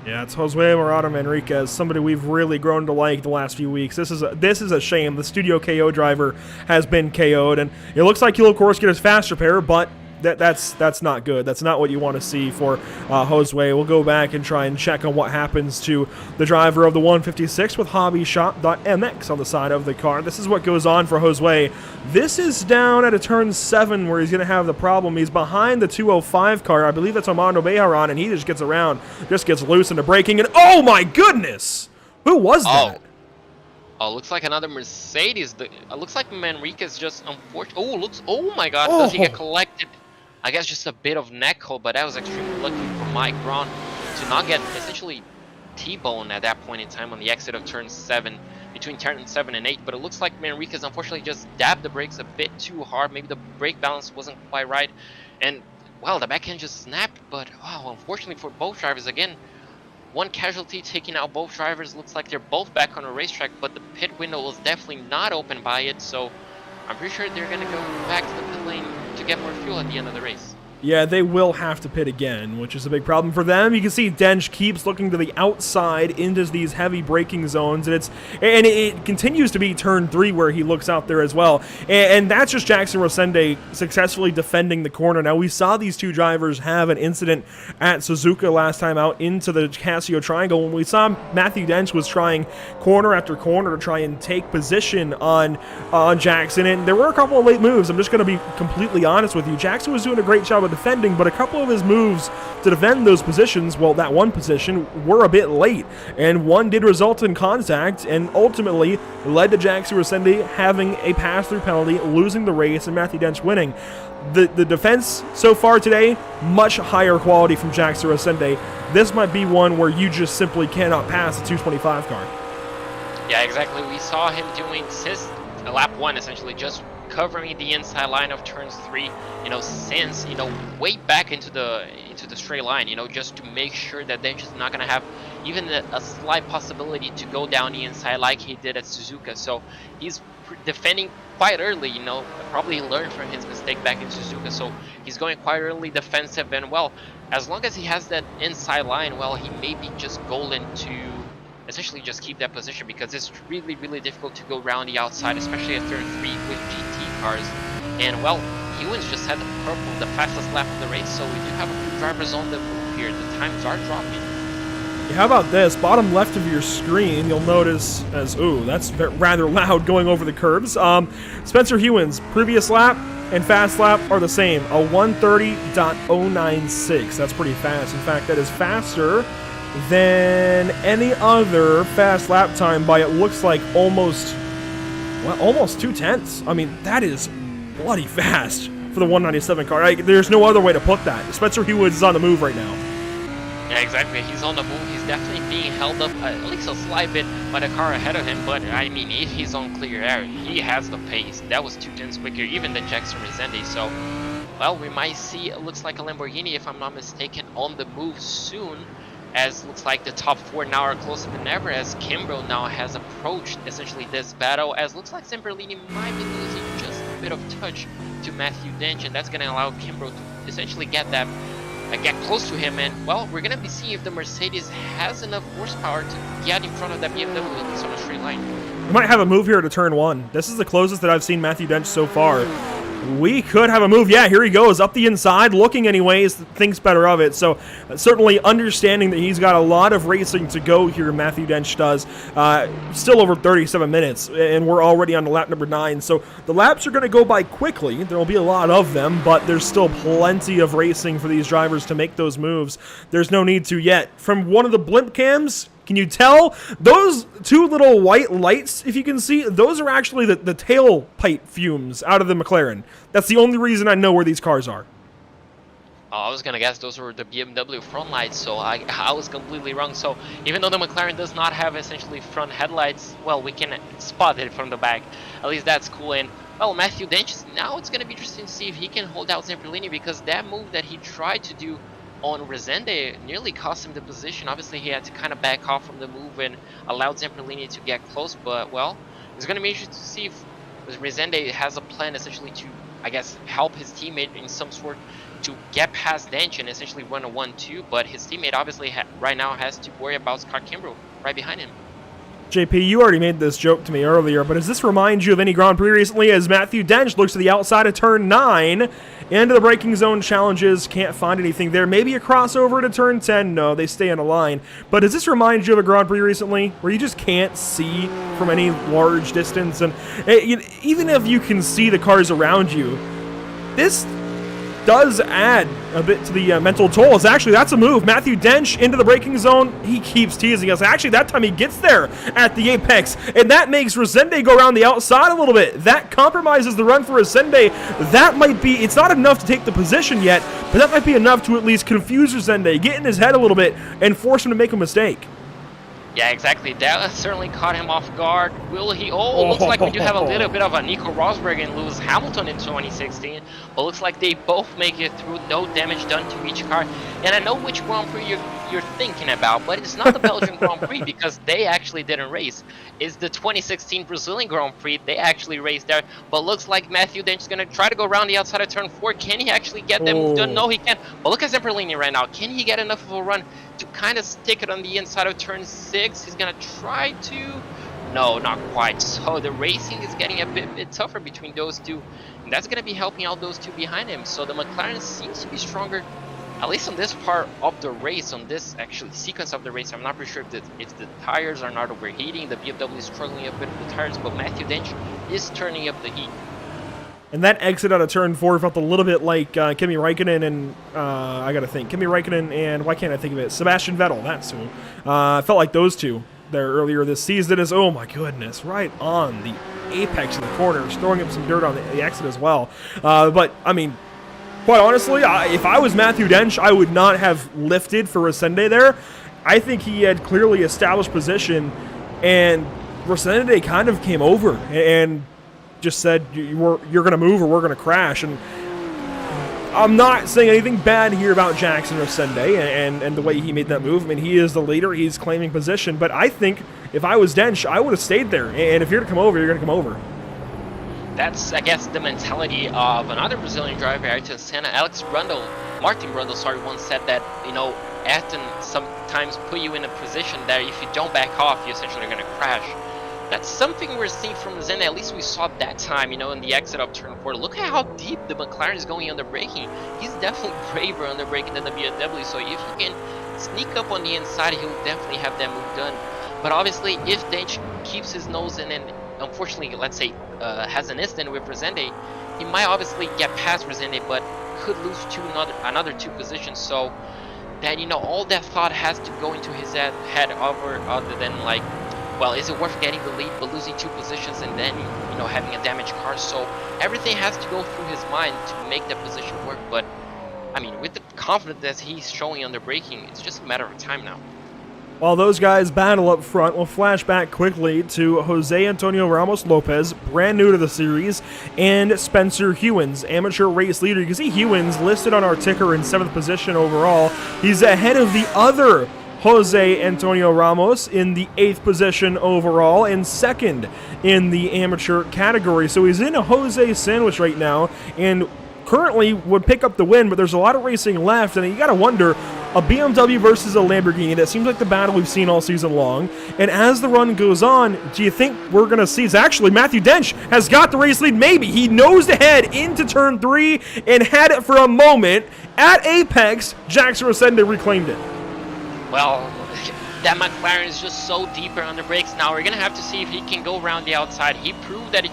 Yeah, it's Jose Murata Manriquez, somebody we've really grown to like the last few weeks. This is a shame. The Studio KO driver has been KO'd, and it looks like he'll, of course, get his fast repair, but that's not good. That's not what you want to see for Josue. We'll go back and try and check on what happens to the driver of the 156 with HobbyShop.mx on the side of the car. This is what goes on for Josue. This is down at a turn 7 where he's going to have the problem. He's behind the 205 car. I believe that's Armando Bejaran, and he just gets around, just gets loose into braking, and oh my goodness! Who was that? Oh, looks like another Mercedes. Looks like Manriquez just unfortunately. Oh my God! Does he get collected? I guess just a bit of neck hold, but that was extremely lucky for Mike Braun to not get essentially T-bone at that point in time on the exit of turn 7, between turn 7 and 8. But it looks like Manriquez unfortunately just dabbed the brakes a bit too hard. Maybe the brake balance wasn't quite right, and well, the back end just snapped. But wow, unfortunately for both drivers, again, one casualty taking out both drivers. Looks like they're both back on the racetrack, but the pit window was definitely not open by it, so I'm pretty sure they're going to go back to the pit lane to get more fuel at the end of the race. Yeah, they will have to pit again, which is a big problem for them. You can see Dench keeps looking to the outside into these heavy braking zones, and it continues to be turn 3 where he looks out there as well. And that's just Jackson Rosende successfully defending the corner. Now, we saw these two drivers have an incident at Suzuka last time out into the Casio Triangle when we saw Matthew Dench was trying corner after corner to try and take position on Jackson, and there were a couple of late moves. I'm just going to be completely honest with you. Jackson was doing a great job of defending, but a couple of his moves to defend those positions, well, that one position, were a bit late, and one did result in contact, and ultimately led to Jackson Resende having a pass-through penalty, losing the race, and Matthew Dench winning. The defense so far today, much higher quality from Jackson Resende. This might be one where you just simply cannot pass a 225 car. Yeah, exactly. We saw him doing since lap 1, essentially just covering the inside line of turns 3, since, way back into the straight line, just to make sure that they're just not going to have even a slight possibility to go down the inside like he did at Suzuka. So he's defending quite early, probably learned from his mistake back in Suzuka. So he's going quite early defensive, and well, as long as he has that inside line, well, he may be just golden to essentially just keep that position, because it's really, really difficult to go around the outside, especially at turn 3 with GT cars. And well, Ewens just had the fastest lap of the race, so we do have a few drivers on the move here. The times are dropping. How about this? Bottom left of your screen, you'll notice as, ooh, that's rather loud going over the curbs. Spencer Hewins, previous lap and fast lap are the same, a 1:30.096. That's pretty fast. In fact, that is faster than any other fast lap time by, it looks like, almost 2/10. I mean, that is bloody fast for the 197 car. There's no other way to put that. Spencer Hewins is on the move right now. Yeah, exactly. He's on the move. He's definitely being held up at least a slight bit by the car ahead of him. But I mean, if he's on clear air, he has the pace. That was 2/10 quicker even than Jackson Resende. So, well, we might see, it looks like a Lamborghini, if I'm not mistaken, on the move soon. As looks like the top 4 now are closer than ever, as Kimbrough now has approached essentially this battle, as looks like Zamperlini might be losing just a bit of touch to Matthew Dench, and that's going to allow Kimbrough to essentially get close to him. And well, we're going to be seeing if the Mercedes has enough horsepower to get in front of that BMW, at least on a straight line. We might have a move here to turn 1. This is the closest that I've seen Matthew Dench so far. We could have a move. Yeah, here he goes, up the inside, looking anyways, thinks better of it. So certainly understanding that he's got a lot of racing to go here, Matthew Dench does. Still over 37 minutes, and we're already on to lap number 9. So the laps are going to go by quickly. There will be a lot of them, but there's still plenty of racing for these drivers to make those moves. There's no need to yet. From one of the blimp cams, can you tell? Those 2 little white lights, if you can see, those are actually the tailpipe fumes out of the McLaren. That's the only reason I know where these cars are. I was gonna guess those were the BMW front lights, so I was completely wrong. So even though the McLaren does not have essentially front headlights, well, we can spot it from the back. At least that's cool. And well, Matthew Dench, now it's gonna be interesting to see if he can hold out Zamperlini, because that move that he tried to do on Resende nearly cost him the position. Obviously, he had to kind of back off from the move and allowed Zamperlini to get close. But well, it's going to be interesting to see if Resende has a plan essentially to, I guess, help his teammate in some sort to get past Dench and essentially run a 1-2. But his teammate obviously right now has to worry about Scott Kimbrough right behind him. JP, you already made this joke to me earlier, but does this remind you of any Grand Prix recently, as Matthew Dench looks to the outside of turn 9, into the braking zone challenges, can't find anything there. Maybe a crossover to turn 10, no, they stay in a line. But does this remind you of a Grand Prix recently, where you just can't see from any large distance? And even if you can see the cars around you, this does add a bit to the mental toll. That's a move. Matthew Dench into the braking zone. He keeps teasing us. Actually, that time he gets there at the apex, and that makes Resende go around the outside a little bit. That compromises the run for Resende. That might be, it's not enough to take the position yet, but that might be enough to at least confuse Resende, get in his head a little bit, and force him to make a mistake. Yeah, exactly. That certainly caught him off guard. Will he? Oh, looks like we do have a little bit of a Nico Rosberg and Lewis Hamilton in 2016. But looks like they both make it through, no damage done to each car. And I know which Grand Prix you're thinking about, but it's not the Belgian Grand Prix, because they actually didn't race. It's the 2016 Brazilian Grand Prix. They actually raced there. But looks like Matthew Dench is going to try to go around the outside of turn 4. Can he actually get that move done? No, he can't. But look at Zamperlini right now. Can he get enough of a run to kind of stick it on the inside of turn 6? He's going to try to. No, not quite. So the racing is getting a bit tougher between those two. And that's going to be helping out those two behind him. So the McLaren seems to be stronger, at least on this part of the race, on this actually sequence of the race. I'm not pretty sure if the tires are not overheating. The BMW is struggling a bit with the tires, but Matthew Dench is turning up the heat. And that exit out of turn 4 felt a little bit like Kimi Räikkönen and, I gotta think, Kimi Räikkönen and, why can't I think of it? Sebastian Vettel, that's who. Felt like those two there earlier this season is, oh my goodness, right on the apex of the corners, throwing up some dirt on the exit as well. But, I mean, quite honestly, if I was Matthew Dench, I would not have lifted for Resende there. I think he had clearly established position, and Resende kind of came over and just said, you're going to move or we're going to crash. And I'm not saying anything bad here about Jackson Resende and the way he made that move. I mean, he is the leader. He's claiming position. But I think if I was Dench, I would have stayed there. And if you're going to come over, you're going to come over. That's, I guess, the mentality of another Brazilian driver, Ayrton Senna. Martin Brundle, once said that, Ayrton sometimes put you in a position that if you don't back off, you essentially are going to crash. That's something we're seeing from Senna. At least we saw that time, in the exit of turn 4. Look at how deep the McLaren is going on the braking. He's definitely braver on the braking than the BMW, so if he can sneak up on the inside, he'll definitely have that move done. But obviously, if Dench keeps his nose in and unfortunately, let's say, has an incident with Resende, he might obviously get past Resende, but could lose another 2 positions. So that, all that thought has to go into his head other than like, well, is it worth getting the lead but losing 2 positions and then, having a damaged car? So everything has to go through his mind to make that position work. But, I mean, with the confidence that he's showing on the braking, it's just a matter of time now. While those guys battle up front, we'll flash back quickly to Jose Antonio Ramos Lopez, brand new to the series, and Spencer Hewins, amateur race leader. You can see Hewins listed on our ticker in 7th position overall. He's ahead of the other Jose Antonio Ramos in the 8th position overall and 2nd in the amateur category. So he's in a Jose sandwich right now and currently would pick up the win, but there's a lot of racing left, and you got to wonder, a BMW versus a Lamborghini, that seems like the battle we've seen all season long. And as the run goes on, do you think we're going to see, it's actually Matthew Dench has got the race lead, maybe. He nosed ahead into turn 3 and had it for a moment. At apex, Jackson Resende reclaimed it. Well, that McLaren is just so deeper on the brakes now. We're going to have to see if he can go around the outside. He proved that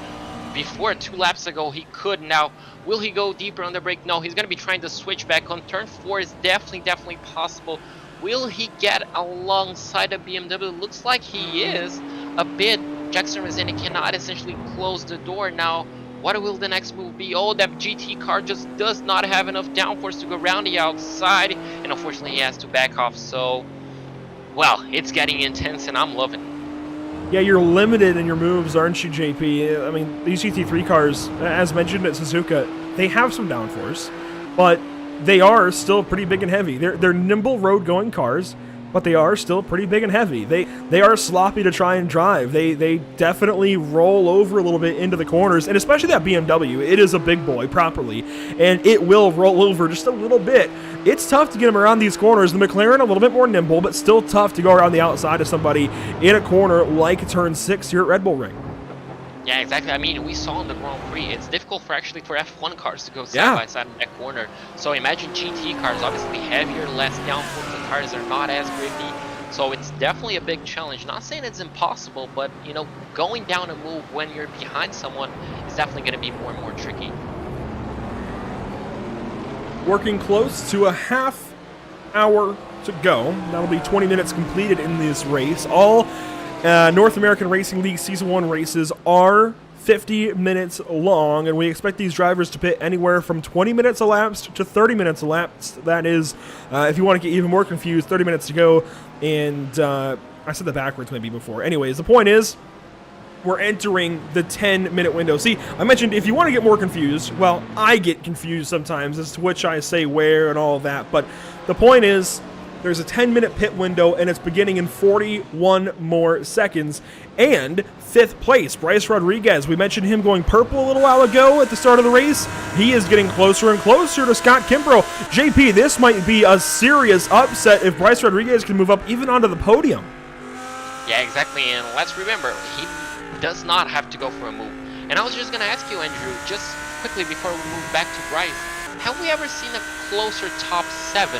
before 2 laps ago he could. Now, will he go deeper on the brake? No, he's going to be trying to switch back on turn 4. Is definitely possible. Will he get alongside the BMW? Looks like he is a bit. Jackson Resende cannot essentially close the door now. What will the next move be? Oh, that GT car just does not have enough downforce to go around the outside, and unfortunately he has to back off. So, well, it's getting intense, and I'm loving it. Yeah, you're limited in your moves, aren't you, JP? I mean, these GT3 cars, as mentioned at Suzuka, they have some downforce, but they are still pretty big and heavy. They're nimble road-going cars, but they are still pretty big and heavy. They are sloppy to try and drive. They definitely roll over a little bit into the corners, and especially that BMW, it is a big boy properly, and it will roll over just a little bit. It's tough to get them around these corners. The McLaren a little bit more nimble, but still tough to go around the outside of somebody in a corner like turn 6 here at Red Bull Ring. Yeah, exactly. I mean, we saw in the Grand Prix, it's difficult for F1 cars to go side by side in that corner. So imagine GT cars, obviously heavier, less downforce. The cars are not as grippy. So it's definitely a big challenge. Not saying it's impossible, but going down a move when you're behind someone is definitely going to be more and more tricky. Working close to a half hour to go. That'll be 20 minutes completed in this race. All North American Racing League Season 1 races are 50 minutes long, and we expect these drivers to pit anywhere from 20 minutes elapsed to 30 minutes elapsed. That is, if you want to get even more confused, 30 minutes to go, and I said that backwards maybe before. Anyways, the point is, we're entering the 10-minute window. See, I mentioned if you want to get more confused, well, I get confused sometimes as to which I say where and all of that, but the point is, there's a 10-minute pit window, and it's beginning in 41 more seconds. And 5th place, Bryce Rodriguez. We mentioned him going purple a little while ago at the start of the race. He is getting closer and closer to Scott Kimbrough. JP, this might be a serious upset if Bryce Rodriguez can move up even onto the podium. Yeah, exactly. And let's remember, he does not have to go for a move. And I was just going to ask you, Andrew, just quickly before we move back to Bryce, have we ever seen a closer top 7?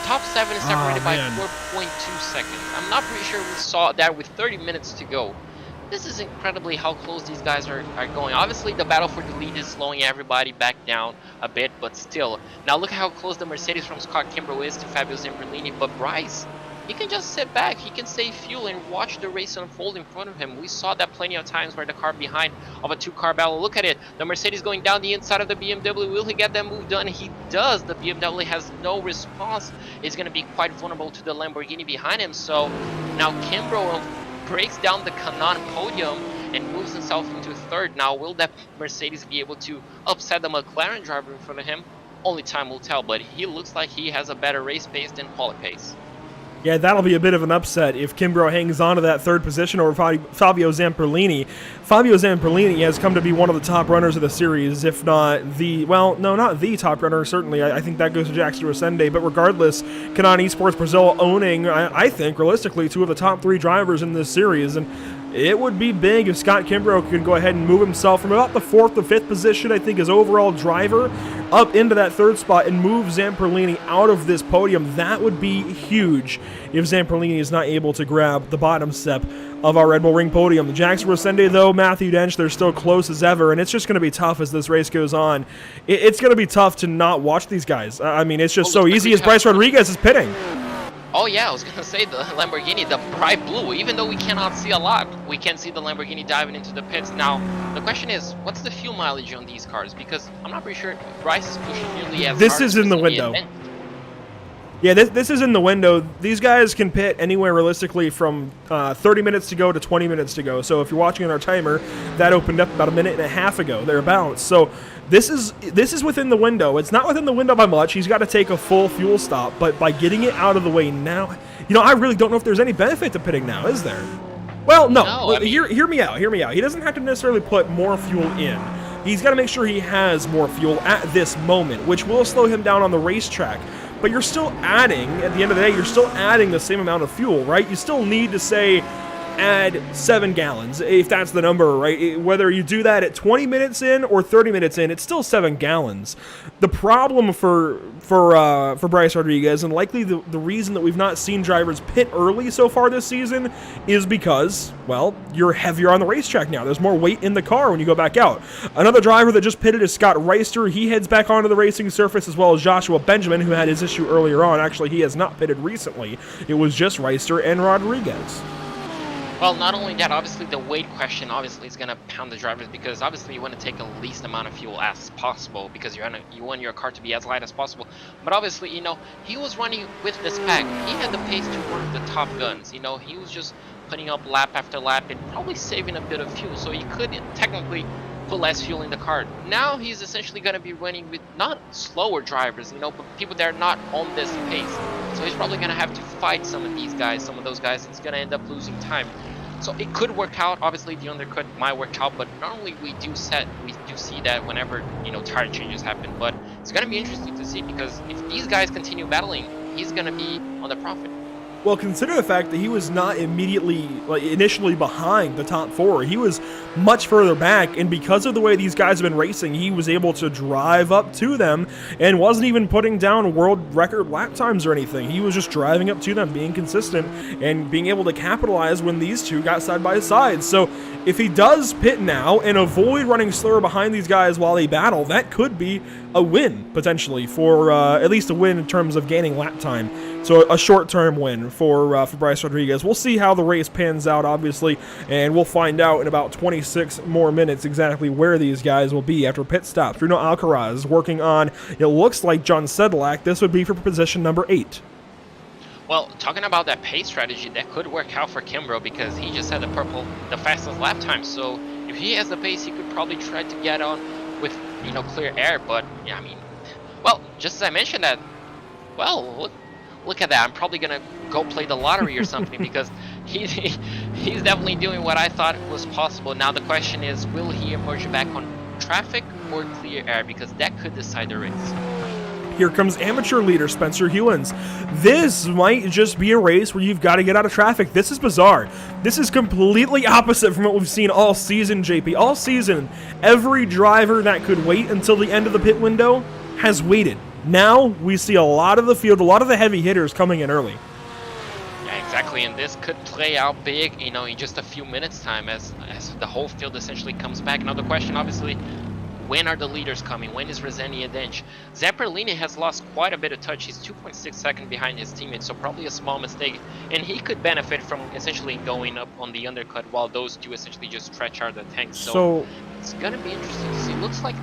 Top 7 is separated by 4.2 seconds. I'm not pretty sure we saw that with 30 minutes to go. This is incredibly how close these guys are going. Obviously, the battle for the lead is slowing everybody back down a bit, but still. Now look at how close the Mercedes from Scott Kimbrough is to Fabio Zamperlini, but Bryce, he can just sit back, he can save fuel and watch the race unfold in front of him. We saw that plenty of times where the car behind of a two-car battle. Look at it, the Mercedes going down the inside of the BMW. Will he get that move done? He does. The BMW has no response. It's going to be quite vulnerable to the Lamborghini behind him. So now Kimbrough breaks down the Canon podium and moves himself into third. Now will that Mercedes be able to upset the McLaren driver in front of him? Only time will tell, but he looks like he has a better race pace than quali pace. Yeah, that'll be a bit of an upset if Kimbrough hangs on to that third position over Fabio Zamperlini. Fabio Zamperlini has come to be one of the top runners of the series, if not the, well, no, not the top runner, certainly. I think that goes to Jackson Rosende, but regardless, Canon Esports Brazil owning, I think, realistically, two of the top three drivers in this series, and it would be big if Scott Kimbrough could go ahead and move himself from about the 4th to 5th position, I think, as overall driver, up into that third spot and move Zamperlini out of this podium. That would be huge if Zamperlini is not able to grab the bottom step of our Red Bull Ring podium. Jackson Rosende, though, Matthew Dench, they're still close as ever, and it's just going to be tough as this race goes on. It's going to be tough to not watch these guys. I mean, it's just so easy as Bryce Rodriguez is pitting. Oh yeah, I was gonna say the Lamborghini, the bright blue, even though we cannot see a lot, we can see the Lamborghini diving into the pits. Now, the question is, what's the fuel mileage on these cars? Because I'm not pretty sure Bryce is pushing nearly as This hard is as in the window. Yeah, this is in the window. These guys can pit anywhere realistically from 30 minutes to go to 20 minutes to go. So if you're watching on our timer, that opened up about a minute and a half ago, thereabouts. So this is within the window. It's not within the window by much. He's got to take a full fuel stop, but by getting it out of the way now, you know, I really don't know if there's any benefit to pitting now, is there? Well, no. I mean, hear me out. He doesn't have to necessarily put more fuel in. He's got to make sure he has more fuel at this moment, which will slow him down on the racetrack. But you're still adding, at the end of the day, you're still adding the same amount of fuel, right? You still need to, say, add 7 gallons, if that's the number, right? Whether you do that at 20 minutes in or 30 minutes in, it's still 7 gallons. The problem for Bryce Rodriguez, and likely the reason that we've not seen drivers pit early so far this season, is because, well, you're heavier on the racetrack now. There's more weight in the car when you go back out. Another driver that just pitted is Scott Reister. He heads back onto the racing surface, as well as Joshua Benjamin, who had his issue earlier on. Actually, he has not pitted recently. It was just Reister and Rodriguez. Well, not only that, obviously the weight question obviously is going to pound the drivers, because obviously you want to take the least amount of fuel as possible, because you want your car to be as light as possible. But obviously, you know, he was running with this pack. He had the pace to work the top guns. You know, he was just putting up lap after lap and probably saving a bit of fuel, so he could technically put less fuel in the car. Now he's essentially going to be running with not slower drivers, you know, but people that are not on this pace. So he's probably going to have to fight some of these guys, some of those guys. He's going to end up losing time. So it could work out. Obviously, the undercut might work out, but normally we do see that whenever, you know, tire changes happen. But it's going to be interesting to see, because if these guys continue battling, he's going to be on the profit. Well, consider the fact that he was not initially behind the top 4. He was much further back, and because of the way these guys have been racing, he was able to drive up to them and wasn't even putting down world record lap times or anything. He was just driving up to them, being consistent, and being able to capitalize when these two got side by side. So if he does pit now and avoid running slower behind these guys while they battle, that could be a win, potentially, for at least a win in terms of gaining lap time. So a short-term win for Bryce Rodriguez. We'll see how the race pans out, obviously, and we'll find out in about 26 more minutes exactly where these guys will be after pit stops. Bruno Alcaraz working on, it looks like John Sedlak. This would be for position number 8. Well, talking about that pace strategy, that could work out for Kimbrough, because he just had the fastest lap time. So if he has the pace, he could probably try to get on with, you know, clear air. But yeah, I mean, well, just as I mentioned that, well, look at that. I'm probably gonna go play the lottery or something, because he's definitely doing what I thought was possible. Now the question is, will he emerge back on traffic or clear air, because that could decide the race. Here comes amateur leader Spencer Hewins. This might just be a race where you've got to get out of traffic. This is bizarre. This is completely opposite from what we've seen all season, JP. All season, every driver that could wait until the end of the pit window has waited. Now we see a lot of the field, a lot of the heavy hitters coming in early. Yeah, Exactly, and this could play out big, you know, in just a few minutes' time as the whole field essentially comes back. Now the question, obviously, when are the leaders coming? When is Rezende and Dench? Zamperlini has lost quite a bit of touch. He's 2.6 seconds behind his teammates, so probably a small mistake. And he could benefit from essentially going up on the undercut while those two essentially just stretch out the tanks. So it's going to be interesting to see. Looks like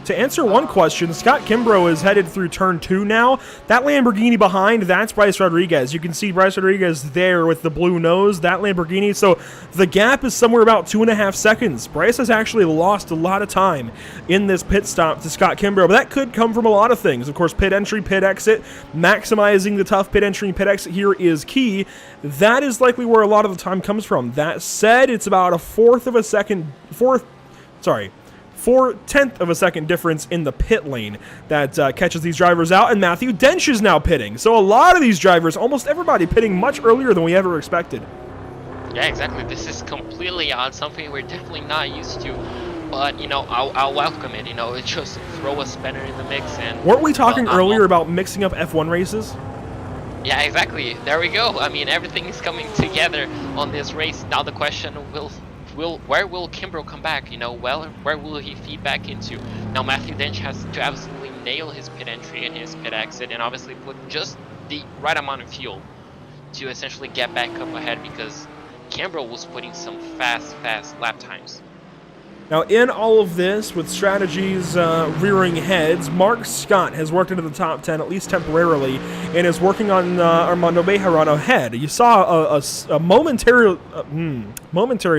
to answer one question, Scott Kimbrough is headed through turn 2 now. That Lamborghini behind, that's Bryce Rodriguez. You can see Bryce Rodriguez there with the blue nose, that Lamborghini. So the gap is somewhere about 2.5 seconds. Bryce has actually lost a lot of time in this pit stop to Scott Kimbrough, but that could come from a lot of things. Of course, pit entry, pit exit, maximizing the tough pit entry and pit exit here is key. That is likely where a lot of the time comes from. That said, it's about a 4/10 of a second difference in the pit lane that catches these drivers out, and Matthew Dench is now pitting. So a lot of these drivers, almost everybody, pitting much earlier than we ever expected. Yeah, exactly. This is completely odd, something we're definitely not used to. But, you know, I'll welcome it. You know, it's just throw a spinner in the mix. And weren't we talking earlier about mixing up F1 races? Yeah, exactly. There we go. I mean, everything is coming together on this race. Now the question where will Kimbrough come back? You know, where will he feed back into? Now Matthew Dench has to absolutely nail his pit entry and his pit exit, and obviously put just the right amount of fuel to essentially get back up ahead, because Kimbrough was putting some fast lap times. Now, in all of this, with strategies rearing heads, Mark Scott has worked into the top 10, at least temporarily, and is working on Armando Bejarano ahead. You saw a momentary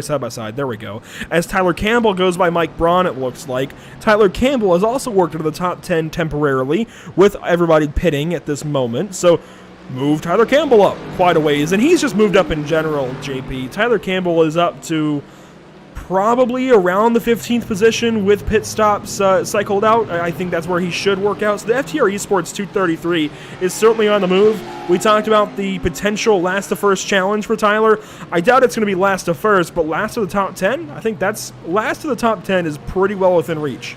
side-by-side, there we go, as Tyler Campbell goes by Mike Braun, it looks like. Tyler Campbell has also worked into the top 10 temporarily, with everybody pitting at this moment, so move Tyler Campbell up quite a ways, and he's just moved up in general, JP. Tyler Campbell is up to probably around the 15th position with pit stops cycled out. I think that's where he should work out. So the FTR Esports 233 is certainly on the move. We talked about the potential last to first challenge for Tyler. I doubt it's going to be last to first, but last to the top 10, I think that's last to the top 10 is pretty well within reach.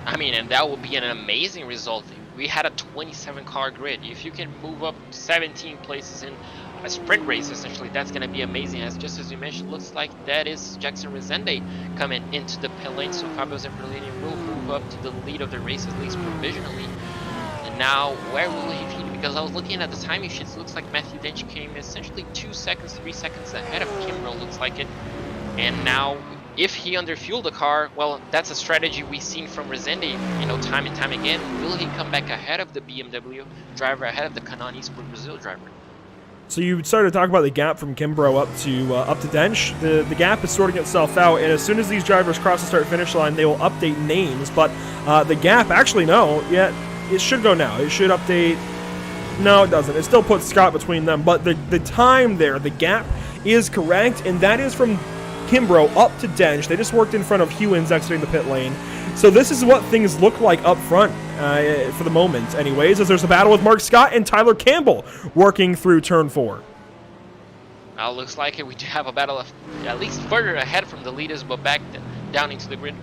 I mean, and that would be an amazing result. We had a 27-car grid. If you can move up 17 places in a sprint race, essentially, that's going to be amazing. As just as you mentioned, looks like that is Jackson Rezende coming into the pit lane, so Fabio Zamperlini will move up to the lead of the race, at least provisionally. And now, where will he feed? Because I was looking at the timing sheets, looks like Matthew Dench came essentially 2 seconds, 3 seconds ahead of Kimbrough, looks like it. And now, if he underfueled the car, well, that's a strategy we've seen from Rezende, you know, time and time again. Will he come back ahead of the BMW driver, ahead of the Canon Esports Brazil driver? So you started to talk about the gap from Kimbrough up to Dench. The gap is sorting itself out, and as soon as these drivers cross the start-finish line, they will update names. But the gap, actually, no, it should go now. It should update. No, it doesn't. It still puts Scott between them. But the time there, the gap is correct, and that is from Kimbrough up to Dench. They just worked in front of Hewins exiting the pit lane. So this is what things look like up front for the moment, anyways, as there's a battle with Mark Scott and Tyler Campbell working through turn 4. Now looks like we do have a battle of at least further ahead from the leaders, but back down into the grid.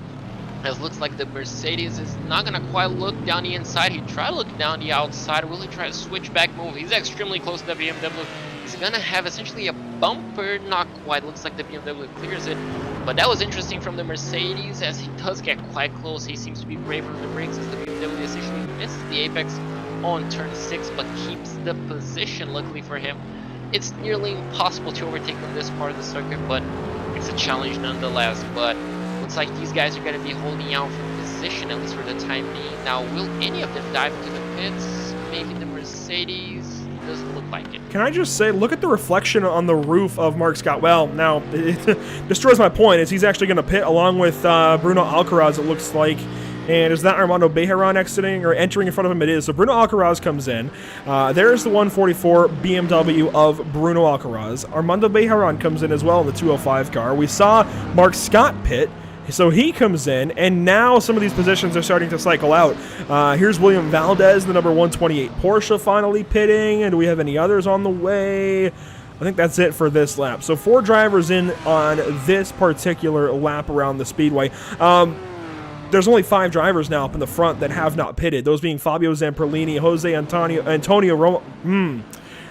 As looks like the Mercedes is not going to quite look down the inside. He tried to look down the outside. Will he try to switch back move? He's extremely close to the BMW. He's going to have essentially a bumper. Not quite. Looks like the BMW clears it. But that was interesting from the Mercedes, as he does get quite close. He seems to be braver on the brakes as the BMW essentially misses the apex on turn 6, but keeps the position, luckily for him. It's nearly impossible to overtake on this part of the circuit, but it's a challenge nonetheless. But looks like these guys are going to be holding out for position, at least for the time being. Now, will any of them dive into the pits? Maybe the Mercedes? Doesn't look like it. Can I just say, look at the reflection on the roof of Mark Scott. Well, now, it destroys my point, is he's actually going to pit along with Bruno Alcaraz, it looks like. And is that Armando Bejarano exiting or entering in front of him? It is. So Bruno Alcaraz comes in. There's the 144 BMW of Bruno Alcaraz. Armando Bejarano comes in as well in the 205 car. We saw Mark Scott pit. So he comes in, and now some of these positions are starting to cycle out. Here's William Valdez, the number 128 Porsche, finally pitting. And do we have any others on the way? I think that's it for this lap. So 4 drivers in on this particular lap around the speedway. There's only 5 drivers now up in the front that have not pitted, those being Fabio Zamperlini, Jose Antonio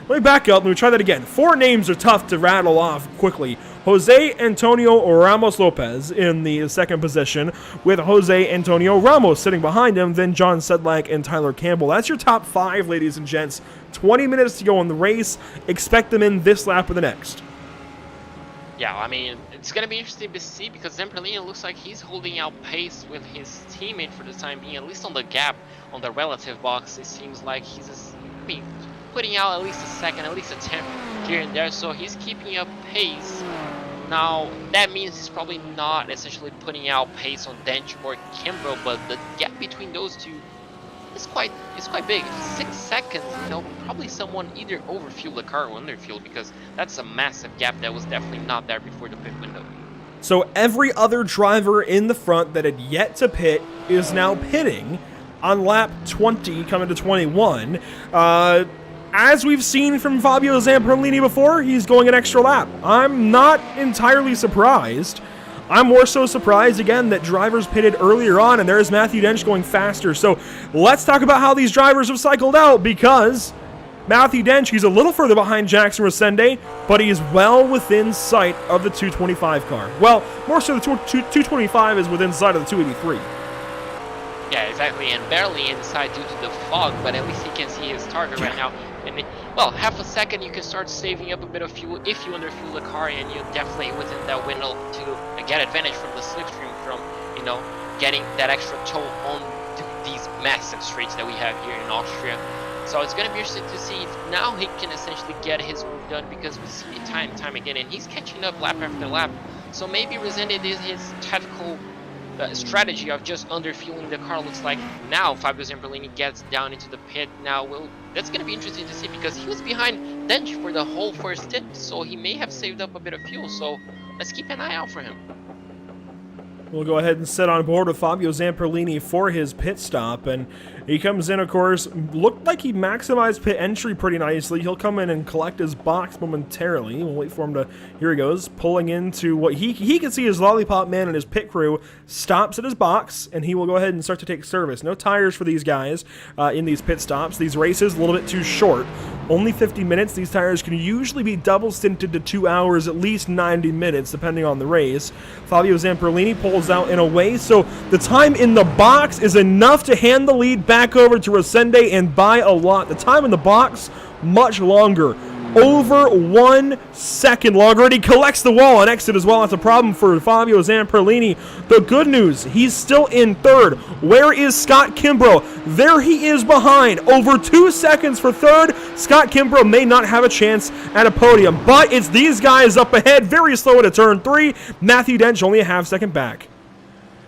let me back up. Let me try that again. 4 names are tough to rattle off quickly. Jose Antonio Ramos Lopez in the second position, with Jose Antonio Ramos sitting behind him, then John Sedlak and Tyler Campbell. That's your top 5, ladies and gents. 20 minutes to go in the race. Expect them in this lap or the next. Yeah, I mean, it's going to be interesting to see because Zamperlini looks like he's holding out pace with his teammate for the time being, at least on the gap, on the relative box. It seems like he's just, putting out at least a second, at least a tenth here and there, so he's keeping up pace. Now, that means he's probably not essentially putting out pace on Dench or Kimbrough, but the gap between those two is quite big. 6 seconds, probably someone either overfueled the car or underfueled, because that's a massive gap that was definitely not there before the pit window. So every other driver in the front that had yet to pit is now pitting on lap 20 coming to 21. As we've seen from Fabio Zamperlini before, he's going an extra lap. I'm not entirely surprised. I'm more so surprised, again, that drivers pitted earlier on, and there's Matthew Dench going faster. So let's talk about how these drivers have cycled out, because Matthew Dench, he's a little further behind Jackson Resende, but he is well within sight of the 225 car. Well, more so the 225 is within sight of the 283. Yeah, exactly, and barely inside due to the fog, but at least he can see his target right now. And well, half a second you can start saving up a bit of fuel if you underfuel the car, and you're definitely within that window to get advantage from the slipstream, from getting that extra tow on these massive straights that we have here in Austria. So it's going to be interesting to see if now he can essentially get his move done, because we see it time and time again, and he's catching up lap after lap. So maybe Resende did his tactical strategy of just underfueling the car. Looks like now Fabio Zamperlini gets down into the pit. Now, that's going to be interesting to see, because he was behind Dench for the whole first stint, so he may have saved up a bit of fuel. So let's keep an eye out for him. We'll go ahead and sit on board with Fabio Zamperlini for his pit stop, and he comes in, of course, looked like he maximized pit entry pretty nicely. He'll come in and collect his box momentarily. We'll wait for him to, here he goes, pulling into what he can see his Lollipop Man and his pit crew, stops at his box, and he will go ahead and start to take service. No tires for these guys in these pit stops. These races, a little bit too short. Only 50 minutes. These tires can usually be double stinted to 2 hours, at least 90 minutes, depending on the race. Fabio Zamperlini pulls out in a way, so the time in the box is enough to hand the lead back over to Resende, and by a lot. The time in the box, much longer. Over 1 second longer, and he collects the wall on exit as well. That's a problem for Fabio Zamperlini. The good news, he's still in third. Where is Scott Kimbrough? There he is behind. Over 2 seconds for third. Scott Kimbrough may not have a chance at a podium, but it's these guys up ahead, very slow into turn 3. Matthew Dench only a half second back.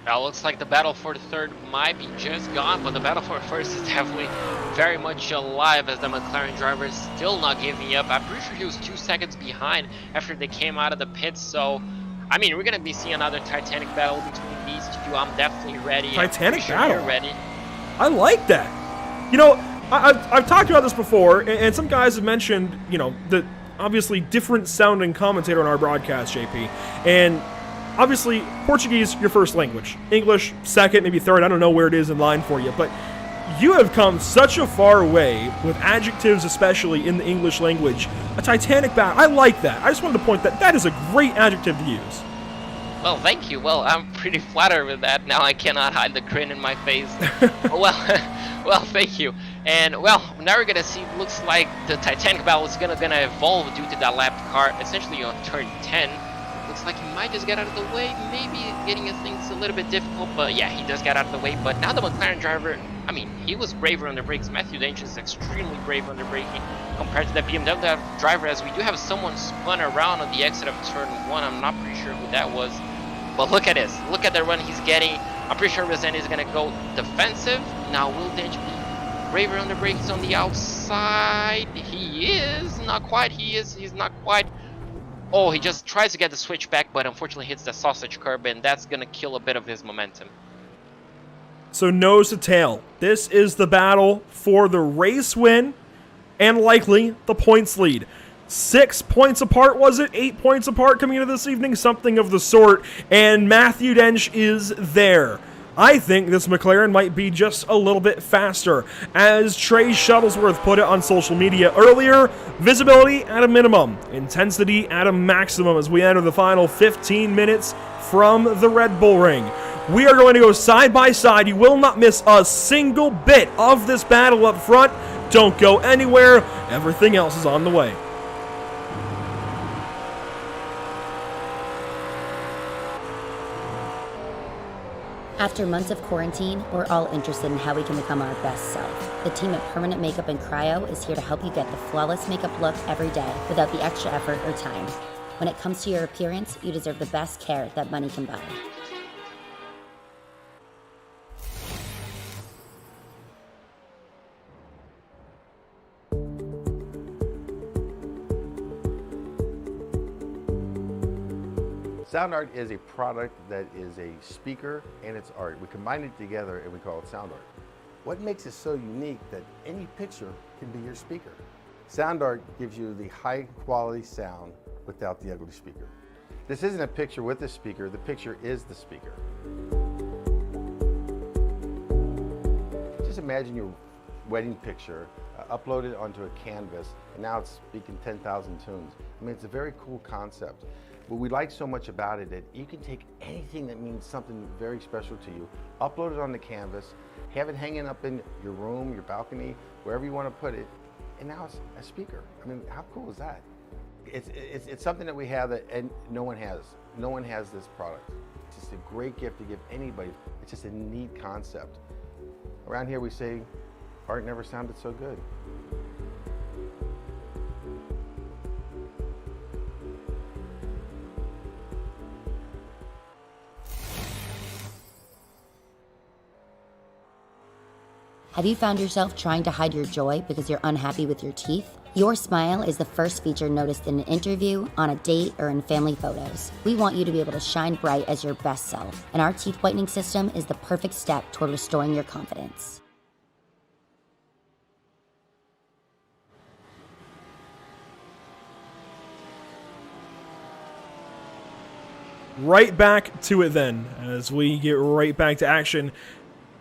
Now, looks like the battle for the third might be just gone, but the battle for first is definitely very much alive, as the McLaren driver is still not giving up. I'm pretty sure he was 2 seconds behind after they came out of the pits, so I mean, we're going to be seeing another Titanic battle between these two. I'm definitely ready. Titanic battle? You're ready. I like that. I've talked about this before, and some guys have mentioned, the obviously different sounding commentator on our broadcast, JP, and obviously, Portuguese, your first language. English, second, maybe third. I don't know where it is in line for you. But you have come such a far way with adjectives, especially in the English language. A Titanic battle. I like that. I just wanted to point that is a great adjective to use. Well, thank you. Well, I'm pretty flattered with that. Now I cannot hide the grin in my face. well, thank you. And, well, now we're going to see, looks like the Titanic battle is gonna evolve due to that lapped car, essentially on turn 10. Looks like he might just get out of the way, maybe getting things a little bit difficult, but yeah, he does get out of the way. But now the McLaren driver, I mean, he was braver on the brakes. Matthew Dench is extremely brave on the braking compared to the BMW driver, as we do have someone spun around on the exit of turn 1. I'm not pretty sure who that was, but look at this. Look at the run he's getting. I'm pretty sure Resende is going to go defensive. Now, will Dench be braver on the brakes on the outside? He is. Not quite. He's not quite. Oh, he just tries to get the switch back, but unfortunately hits the sausage curb, and that's going to kill a bit of his momentum. So nose to tail. This is the battle for the race win and likely the points lead. 6 points apart, was it? 8 points apart coming into this evening? Something of the sort. And Matthew Dench is there. I think this McLaren might be just a little bit faster. As Trey Shuttlesworth put it on social media earlier, visibility at a minimum, intensity at a maximum as we enter the final 15 minutes from the Red Bull Ring. We are going to go side by side. You will not miss a single bit of this battle up front. Don't go anywhere. Everything else is on the way. After months of quarantine, we're all interested in how we can become our best self. The team at Permanent Makeup and Cryo is here to help you get the flawless makeup look every day without the extra effort or time. When it comes to your appearance, you deserve the best care that money can buy. Sound Art is a product that is a speaker and it's art. We combine it together and we call it Sound Art. What makes it so unique that any picture can be your speaker? Sound Art gives you the high quality sound without the ugly speaker. This isn't a picture with a speaker, the picture is the speaker. Just imagine your wedding picture uploaded onto a canvas and now it's speaking 10,000 tunes. I mean, it's a very cool concept. What we like so much about it that you can take anything that means something very special to you, upload it on the canvas, have it hanging up in your room, your balcony, wherever you want to put it, and now it's a speaker. I mean, how cool is that? It's something that we have that and no one has. No one has this product. It's just a great gift to give anybody. It's just a neat concept. Around here we say, art never sounded so good. Have you found yourself trying to hide your joy because you're unhappy with your teeth? Your smile is the first feature noticed in an interview, on a date, or in family photos. We want you to be able to shine bright as your best self, and our teeth whitening system is the perfect step toward restoring your confidence. Right back to it then, as we get right back to action.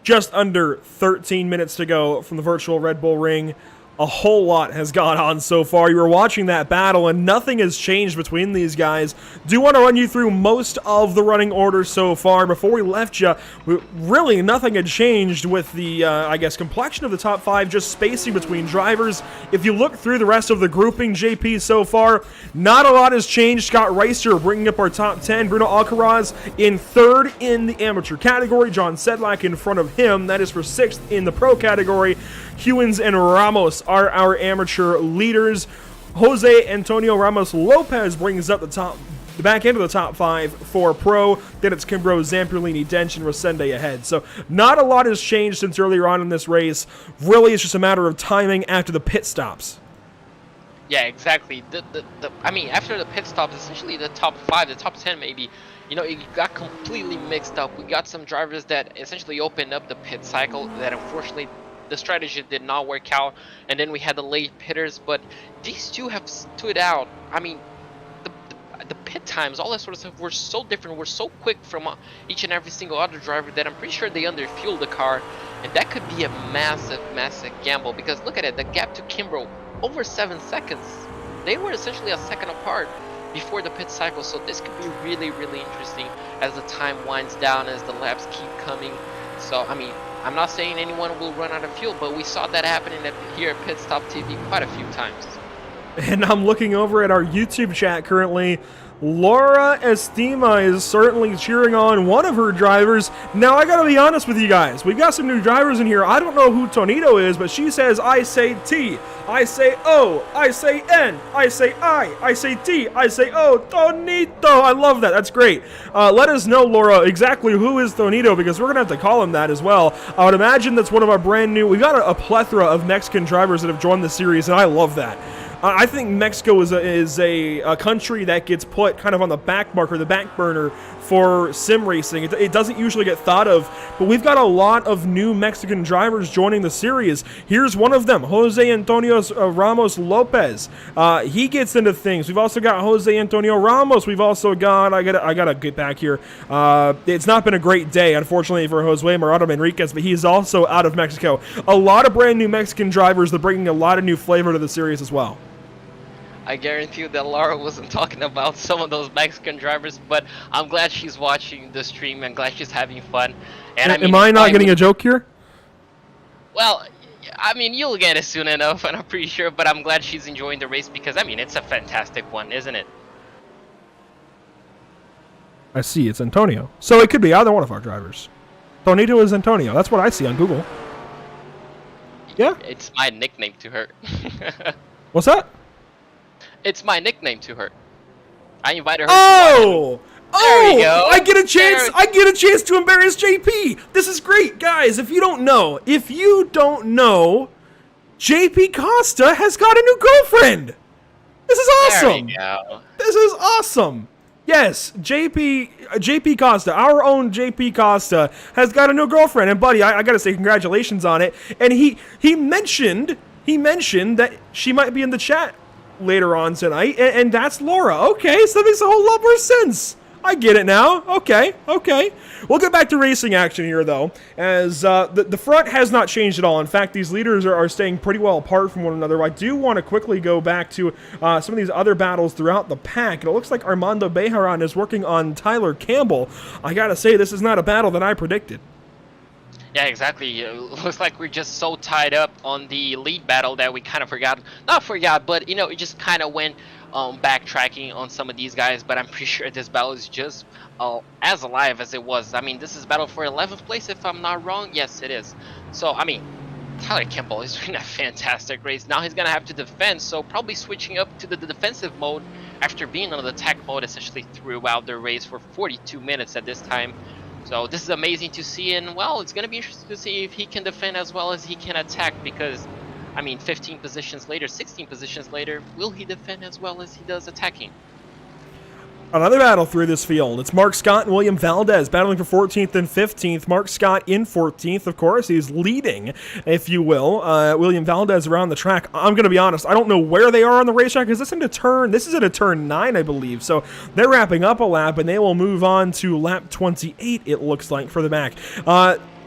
Just under 13 minutes to go from the virtual Red Bull Ring. A whole lot has gone on so far. You were watching that battle, and nothing has changed between these guys. Do want to run you through most of the running order so far. Before we left you, really nothing had changed with the, I guess, complexion of the top five, just spacing between drivers. If you look through the rest of the grouping, JP, so far, not a lot has changed. Scott Reister bringing up our top 10. Bruno Alcaraz in third in the amateur category. John Sedlak in front of him. That is for sixth in the pro category. Hewins and Ramos are our amateur leaders. Jose Antonio Ramos Lopez brings up the back end of the top five for pro. Then it's Kimbrough, Zamperlini, Dench, and Rosende ahead. So not a lot has changed since earlier on in this race. Really, it's just a matter of timing after the pit stops. Yeah, exactly. I mean, after the pit stops, essentially the top 5, the top 10 maybe, you know, it got completely mixed up. We got some drivers that essentially opened up the pit cycle that unfortunately the strategy did not work out, and then we had the late pitters, but these two have stood out. I mean, the pit times, all that sort of stuff, were so different, were so quick from each and every single other driver that I'm pretty sure they underfueled the car, and that could be a massive gamble, because look at it, the gap to Kimbrough, over 7 seconds. They were essentially a second apart before the pit cycle, so this could be really interesting as the time winds down, as the laps keep coming. So, I mean, I'm not saying anyone will run out of fuel, but we saw that happening here at Pit Stop TV quite a few times. And I'm looking over at our YouTube chat currently. Laura Estima is certainly cheering on one of her drivers. Now, I gotta be honest with you guys. We've got some new drivers in here. I don't know who Tonito is, but she says, I say T, I say O, I say N, I say I say T, I say O, Tonito. I love that. That's great. Let us know, Laura, exactly who is Tonito, because we're gonna have to call him that as well. I would imagine that's one of our brand new, we've got a plethora of Mexican drivers that have joined the series, and I love that. I think Mexico is a country that gets put kind of on the back marker, the back burner for sim racing. It doesn't usually get thought of, but we've got a lot of new Mexican drivers joining the series. Here's one of them, Jose Antonio Ramos Lopez. He gets into things. We've also got Jose Antonio Ramos. We've also got, I gotta get back here. It's not been a great day, unfortunately, for Jose Morado Enriquez, but he's also out of Mexico. A lot of brand new Mexican drivers that are bringing a lot of new flavor to the series as well. I guarantee you that Laura wasn't talking about some of those Mexican drivers, but I'm glad she's watching the stream and glad she's having fun. And I mean, am I not getting a joke here? Well, I mean, you'll get it soon enough, and I'm pretty sure, but I'm glad she's enjoying the race because, I mean, it's a fantastic one, isn't it? I see, it's Antonio. So it could be either one of our drivers. Tonito is Antonio. That's what I see on Google. Yeah? It's my nickname to her. What's that? It's my nickname to her. I invited her to watch. There you go. I get a chance. I get a chance to embarrass JP. This is great, guys. If you don't know, JP Costa has got a new girlfriend. This is awesome. There you go. This is awesome. Yes, JP Costa, our own JP Costa, has got a new girlfriend. And buddy, I gotta say congratulations on it. And he mentioned that she might be in the chat later on tonight, and that's Laura. Okay, so that makes a whole lot more sense. I get it now. Okay. We'll get back to racing action here, though, as the front has not changed at all. In fact, these leaders are staying pretty well apart from one another. I do want to quickly go back to some of these other battles throughout the pack, and it looks like Armando Bejaran is working on Tyler Campbell. I gotta say, this is not a battle that I predicted. Yeah, exactly. It looks like we're just so tied up on the lead battle that we kind of forgot. Not forgot, but, you know, it just kind of went backtracking on some of these guys. But I'm pretty sure this battle is just as alive as it was. I mean, this is battle for 11th place, if I'm not wrong. Yes, it is. So, I mean, Tyler Campbell is doing a fantastic race. Now he's going to have to defend, so probably switching up to the defensive mode after being on the attack mode essentially throughout the race for 42 minutes at this time. So this is amazing to see, and well, it's going to be interesting to see if he can defend as well as he can attack, because, I mean, 15 positions later, 16 positions later, will he defend as well as he does attacking? Another battle through this field. It's Mark Scott and William Valdez battling for 14th and 15th. Mark Scott in 14th, of course. He's leading, if you will. William Valdez around the track. I'm going to be honest, I don't know where they are on the racetrack. This is at a turn 9, I believe. So they're wrapping up a lap, and they will move on to lap 28, it looks like, for the back.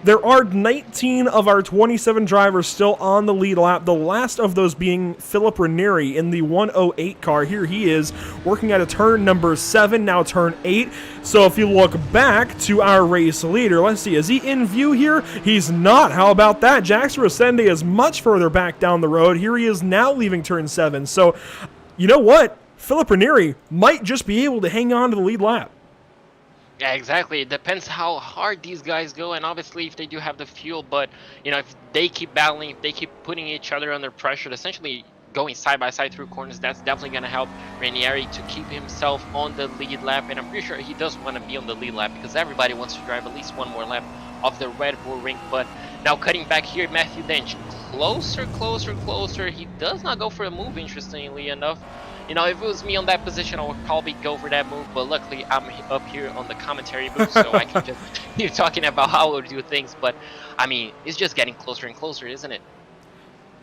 There are 19 of our 27 drivers still on the lead lap, the last of those being Philip Ranieri in the 108 car. Here he is working at a turn number 7, now turn 8. So if you look back to our race leader, let's see, is he in view here? He's not. How about that? Jackson Rosende is much further back down the road. Here he is now leaving turn 7. So you know what? Philip Ranieri might just be able to hang on to the lead lap. Yeah, exactly. It depends how hard these guys go, and obviously if they do have the fuel, but, you know, if they keep battling, if they keep putting each other under pressure, essentially going side by side through corners, that's definitely going to help Ranieri to keep himself on the lead lap, and I'm pretty sure he does want to be on the lead lap because everybody wants to drive at least one more lap of the Red Bull Ring. But now cutting back here, Matthew Dench, closer. He does not go for a move, interestingly enough. You know, if it was me on that position, I would probably go for that move, but luckily I'm up here on the commentary booth, so I can just keep talking about how I would do things. But, I mean, it's just getting closer and closer, isn't it?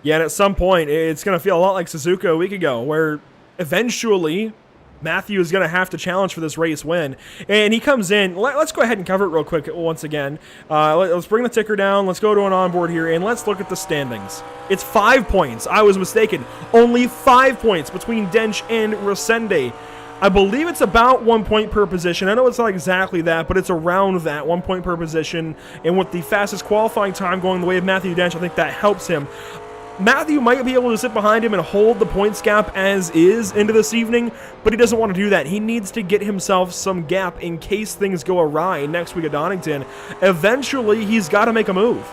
Yeah, and at some point, it's going to feel a lot like Suzuka a week ago, where eventually Matthew is going to have to challenge for this race win. And he comes in. Let's go ahead and cover it real quick once again. Let's bring the ticker down. Let's go to an onboard here, and let's look at the standings. It's 5 points. I was mistaken. Only 5 points between Dench and Rosende. I believe it's about 1 point per position. I know it's not exactly that, but it's around that, 1 point per position. And with the fastest qualifying time going the way of Matthew Dench, I think that helps him. Matthew might be able to sit behind him and hold the points gap as is into this evening, but he doesn't want to do that. He needs to get himself some gap in case things go awry next week at Donington. Eventually, he's got to make a move.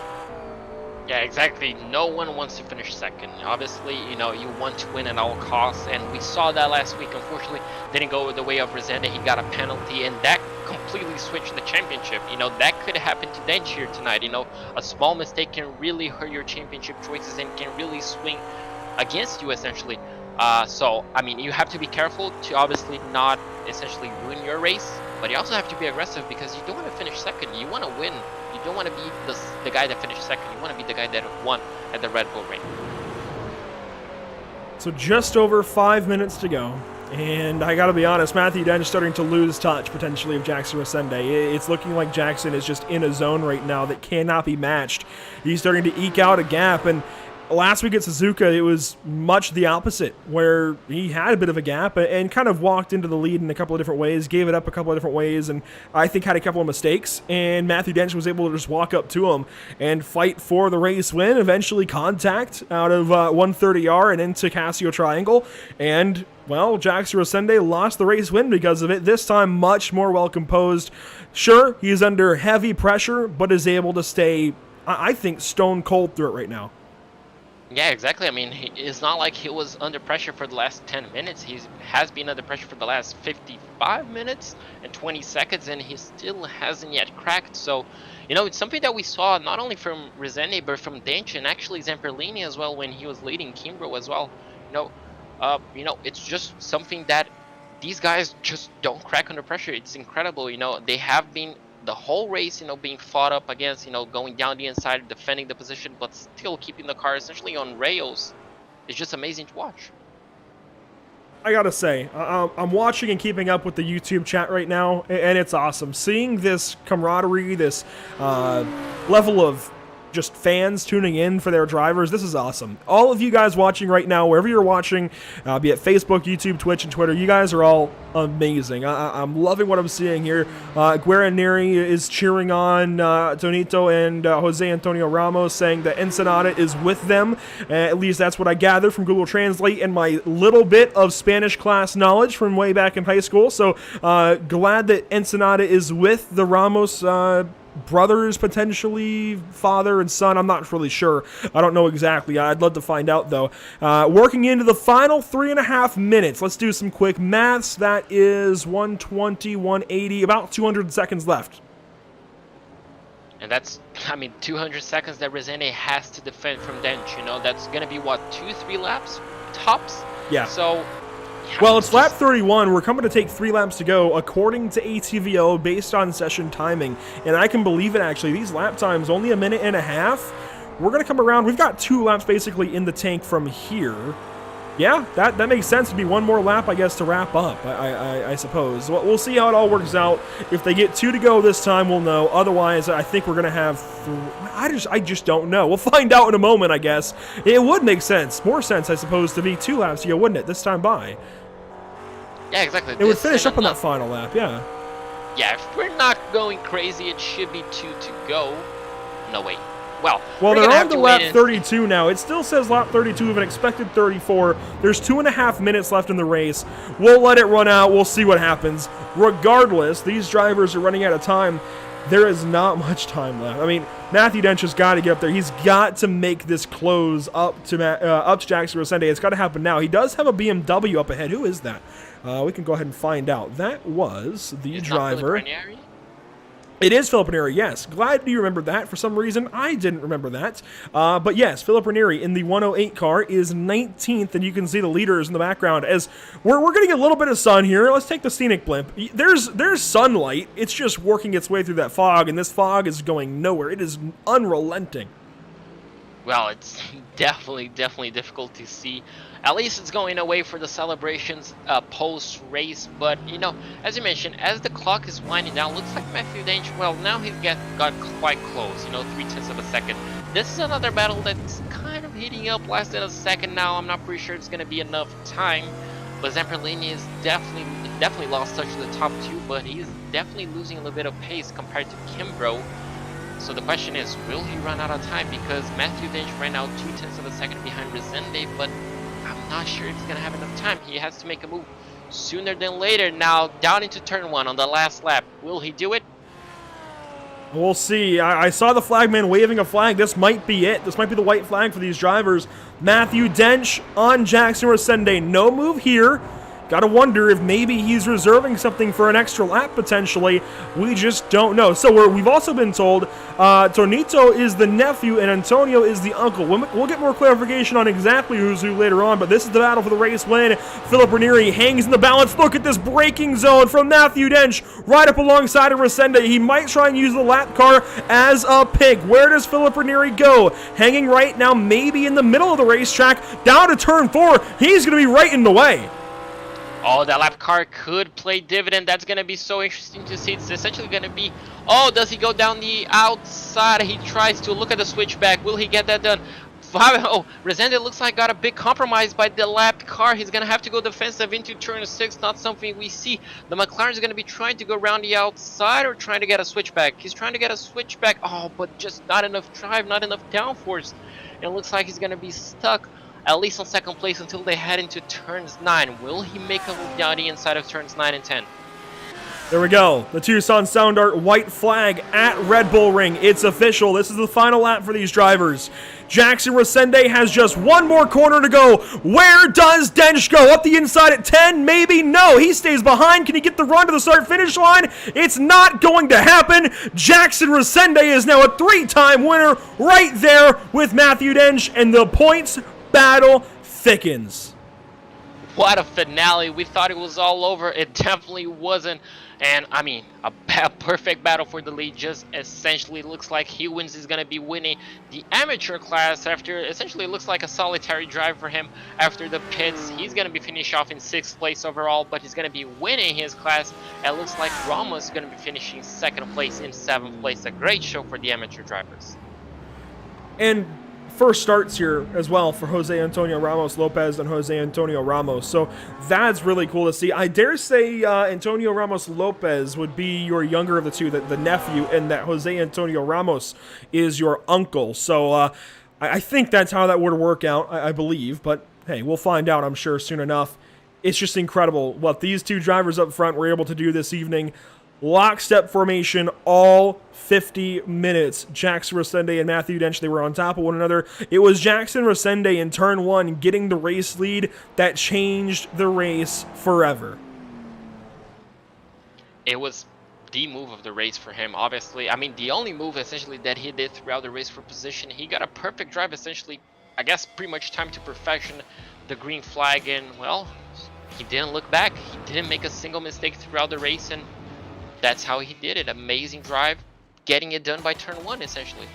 Yeah, exactly. No one wants to finish second. Obviously, you know, you want to win at all costs, and we saw that last week. Unfortunately, didn't go the way of Rosende. He got a penalty, and that completely switched the championship. You know, that could happen to Dench here tonight. You know, a small mistake can really hurt your championship choices and can really swing against you, essentially. So, I mean, you have to be careful to obviously not essentially ruin your race, but you also have to be aggressive because you don't want to finish second. You want to win. You don't want to be the guy that finished second. You want to be the guy that won at the Red Bull Ring. So just over 5 minutes to go. And I gotta be honest, Matthew Dench starting to lose touch potentially of Jackson Rosende. It's looking like Jackson is just in a zone right now that cannot be matched. He's starting to eke out a gap, and last week at Suzuka, it was much the opposite, where he had a bit of a gap and kind of walked into the lead in a couple of different ways, gave it up a couple of different ways, and I think had a couple of mistakes, and Matthew Dench was able to just walk up to him and fight for the race win, eventually contact out of 130R and into Casio Triangle, and well, Jackson Rosende lost the race win because of it, this time much more well composed. Sure, he's under heavy pressure, but is able to stay, I think, stone cold through it right now. Yeah, exactly. I mean, it's not like he was under pressure for the last 10 minutes. He has been under pressure for the last 55 minutes and 20 seconds, and he still hasn't yet cracked. So, you know, it's something that we saw not only from Rosende, but from Dench and actually Zamperlini as well when he was leading Kimbrough as well. You know, it's just something that these guys just don't crack under pressure. It's incredible. You know, they have been the whole race, you know, being fought up against, you know, going down the inside, defending the position, but still keeping the car essentially on rails. It's just amazing to watch. I gotta say, I'm watching and keeping up with the YouTube chat right now, and it's awesome. Seeing this camaraderie, this level of just fans tuning in for their drivers, this is awesome. All of you guys watching right now, wherever you're watching, be it Facebook, YouTube, Twitch, and Twitter, you guys are all amazing. I'm loving what I'm seeing here. Guaraneri is cheering on Tonito and Jose Antonio Ramos, saying that Ensenada is with them. At least that's what I gathered from Google Translate and my little bit of Spanish class knowledge from way back in high school. So glad that Ensenada is with the Ramos brothers, potentially father and son. I'm not really sure. I don't know exactly. I'd love to find out though. Working into the final 3.5 minutes. Let's do some quick maths. That is 120, 180, about 200 seconds left. And that's, I mean, 200 seconds that Rosende has to defend from Dench. You know, that's gonna be what, 2-3 laps tops. Yeah. So. Well, it's lap 31. We're coming to take 3 laps to go, according to ATVO, based on session timing. And I can believe it, actually. These lap times, only 1.5 minutes. We're going to come around. We've got 2 laps basically in the tank from here. Yeah, that makes sense. To be 1 more lap, I guess, to wrap up, I suppose. We'll see how it all works out. If they get 2 to go this time, we'll know. Otherwise, I think we're going to have... I just don't know. We'll find out in a moment, I guess. It would make sense. More sense, I suppose, to be 2 laps to go, wouldn't it, this time by? Yeah, exactly. It would finish up on that final lap, yeah. Yeah, if we're not going crazy, it should be 2 to go. No, wait. Well, they're on to lap 32 now. It still says lap 32 of an expected 34. There's 2.5 minutes left in the race. We'll let it run out. We'll see what happens. Regardless, these drivers are running out of time. There is not much time left. I mean, Matthew Dench has got to get up there. He's got to make this close up to Jackson Rosende. It's got to happen now. He does have a BMW up ahead. Who is that? We can go ahead and find out. That was the driver. It is Philip Ranieri, yes. Glad you remembered that. For some reason, I didn't remember that. But yes, Philip Ranieri in the 108 car is 19th, and you can see the leaders in the background. As we're getting a little bit of sun here. Let's take the scenic blimp. There's sunlight. It's just working its way through that fog, and this fog is going nowhere. It is unrelenting. Well, it's definitely difficult to see. At least it's going away for the celebrations post-race. But, you know, as you mentioned, as the clock is winding down, looks like Matthew Dench, well, now he's got quite close, you know, 0.3 of a second. This is another battle that's kind of heating up, lasted a second now. I'm not pretty sure it's going to be enough time. But Zamperlini is definitely lost touch to the top 2, but he's definitely losing a little bit of pace compared to Kimbrough. So the question is, will he run out of time? Because Matthew Dench ran out 0.2 of a second behind Rosende, but I'm not sure if he's going to have enough time. He has to make a move sooner than later. Now, down into turn 1 on the last lap. Will he do it? We'll see. I saw the flagman waving a flag. This might be it. This might be the white flag for these drivers. Matthew Dench on Jackson Rosende. No move here. Gotta wonder if maybe he's reserving something for an extra lap potentially. We just don't know. So we've also been told Tonito is the nephew and Antonio is the uncle. We'll get more clarification on exactly who's who later on, but this is the battle for the race win. Philip Ranieri hangs in the balance. Look at this braking zone from Matthew Dench right up alongside of Resende. He might try and use the lap car as a pick. Where does Philip Ranieri go? Hanging right now, maybe in the middle of the racetrack, down to turn 4. He's going to be right in the way. Oh, that lap car could play dividend. That's going to be so interesting to see. It's essentially going to be, oh, does he go down the outside? He tries to look at the switchback. Will he get that done? Oh, Resende looks like got a big compromise by the lap car. He's going to have to go defensive into turn 6. Not something we see. The McLaren is going to be trying to go around the outside or trying to get a switchback. He's trying to get a switchback. Oh, but just not enough drive, not enough downforce. And it looks like he's going to be stuck at least on second place until they head into turns 9. Will he make a move down the inside of turns 9 and 10? There we go. The Tucson Sound Art white flag at Red Bull Ring. It's official. This is the final lap for these drivers. Jackson Resende has just one more corner to go. Where does Dench go? Up the inside at 10? Maybe? No. He stays behind. Can he get the run to the start-finish line? It's not going to happen. Jackson Resende is now a 3-time winner right there with Matthew Dench, and the points battle thickens. What a finale. We thought it was all over. It definitely wasn't. And I mean, a perfect battle for the lead. Just essentially looks like Hewins is going to be winning the amateur class after essentially it looks like a solitary drive for him after the pits. He's going to be finished off in 6th place overall, but he's going to be winning his class. It looks like Ramos is going to be finishing 2nd place in 7th place. A great show for the amateur drivers. And first starts here as well for Jose Antonio Ramos Lopez and Jose Antonio Ramos. So that's really cool to see. I dare say Antonio Ramos Lopez would be your younger of the two, the nephew, and that Jose Antonio Ramos is your uncle. So I think that's how that would work out, I believe. But hey, we'll find out, I'm sure, soon enough. It's just incredible what these two drivers up front were able to do this evening. Lockstep formation all 50 minutes. Jackson Resende and Matthew Dench, they were on top of one another. It was Jackson Resende in turn 1 getting the race lead that changed the race forever. It was the move of the race for him, obviously. I mean, the only move essentially that he did throughout the race for position. He got a perfect drive, essentially, I guess pretty much time to perfection. The green flag, and well, he didn't look back. He didn't make a single mistake throughout the race, and that's how he did it. Amazing drive, getting it done by turn 1, essentially.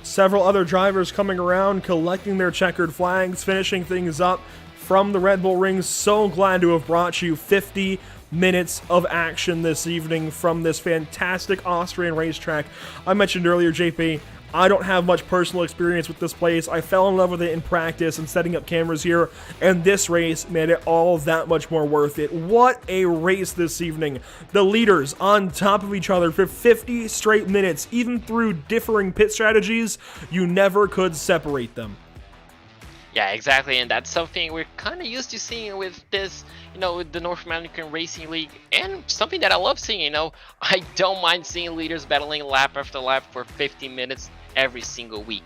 Several other drivers coming around, collecting their checkered flags, finishing things up from the Red Bull Ring. So glad to have brought you 50 minutes of action this evening from this fantastic Austrian racetrack. I mentioned earlier, JP, I don't have much personal experience with this place. I fell in love with it in practice and setting up cameras here, and this race made it all that much more worth it. What a race this evening. The leaders on top of each other for 50 straight minutes. Even through differing pit strategies, you never could separate them. Yeah, exactly, and that's something we're kind of used to seeing with this, with the North American Racing League, and something that I love seeing, I don't mind seeing leaders battling lap after lap for 50 minutes every single week.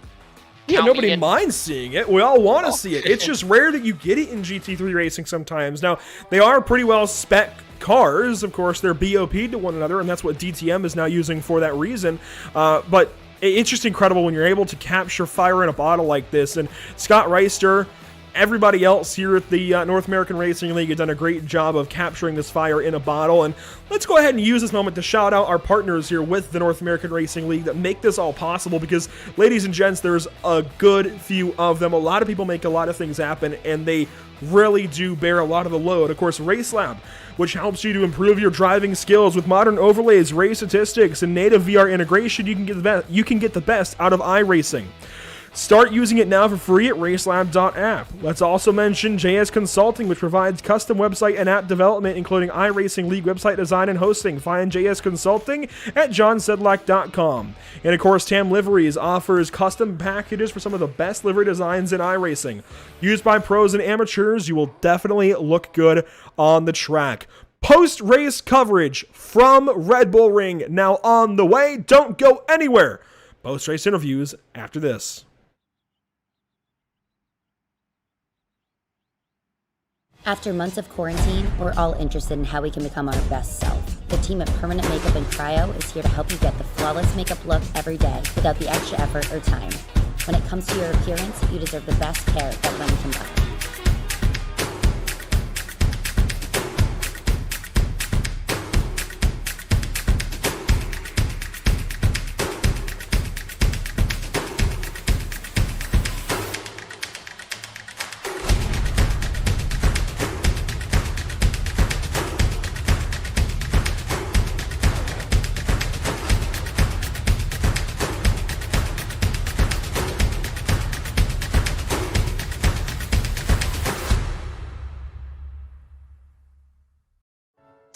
Yeah, nobody minds seeing it. We all want to see it. It's just rare that you get it in GT3 racing sometimes. Now, they are pretty well spec cars. Of course, they're BOP'd to one another, and that's what DTM is now using for that reason. But it's just incredible when you're able to capture fire in a bottle like this. And Scott Reister, everybody else here at the North American Racing League has done a great job of capturing this fire in a bottle. And let's go ahead and use this moment to shout out our partners here with the North American Racing League that make this all possible, because, ladies and gents, there's a good few of them. A lot of people make a lot of things happen, and they really do bear a lot of the load. Of course, RaceLab, which helps you to improve your driving skills with modern overlays, race statistics, and native VR integration. You can get the best out of iRacing. Start using it now for free at racelab.app. Let's also mention JS Consulting, which provides custom website and app development, including iRacing League website design and hosting. Find JS Consulting at johnsedlak.com. And of course, Tam Liveries offers custom packages for some of the best livery designs in iRacing. Used by pros and amateurs, you will definitely look good on the track. Post-race coverage from Red Bull Ring now on the way. Don't go anywhere. Post-race interviews after this. After months of quarantine, we're all interested in how we can become our best self. The team at Permanent Makeup and Cryo is here to help you get the flawless makeup look every day without the extra effort or time. When it comes to your appearance, you deserve the best care that money can buy.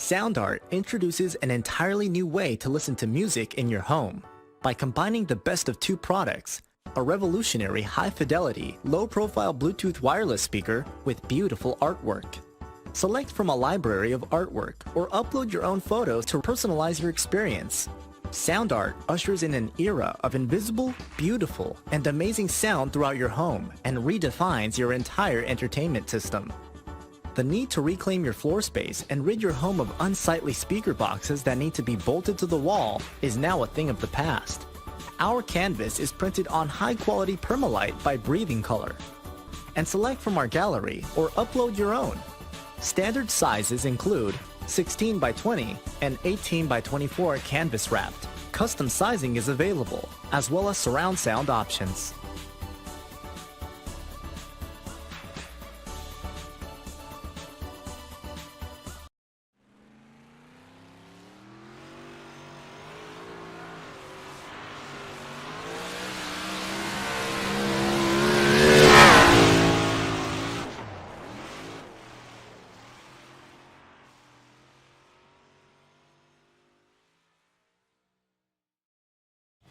Sound Art introduces an entirely new way to listen to music in your home. By combining the best of two products, a revolutionary high-fidelity, low-profile Bluetooth wireless speaker with beautiful artwork. Select from a library of artwork or upload your own photos to personalize your experience. Sound Art ushers in an era of invisible, beautiful, and amazing sound throughout your home and redefines your entire entertainment system. The need to reclaim your floor space and rid your home of unsightly speaker boxes that need to be bolted to the wall is now a thing of the past. Our canvas is printed on high-quality permalite by Breathing Color. And select from our gallery or upload your own. Standard sizes include 16 by 20 and 18 by 24 canvas wrapped. Custom sizing is available, as well as surround sound options.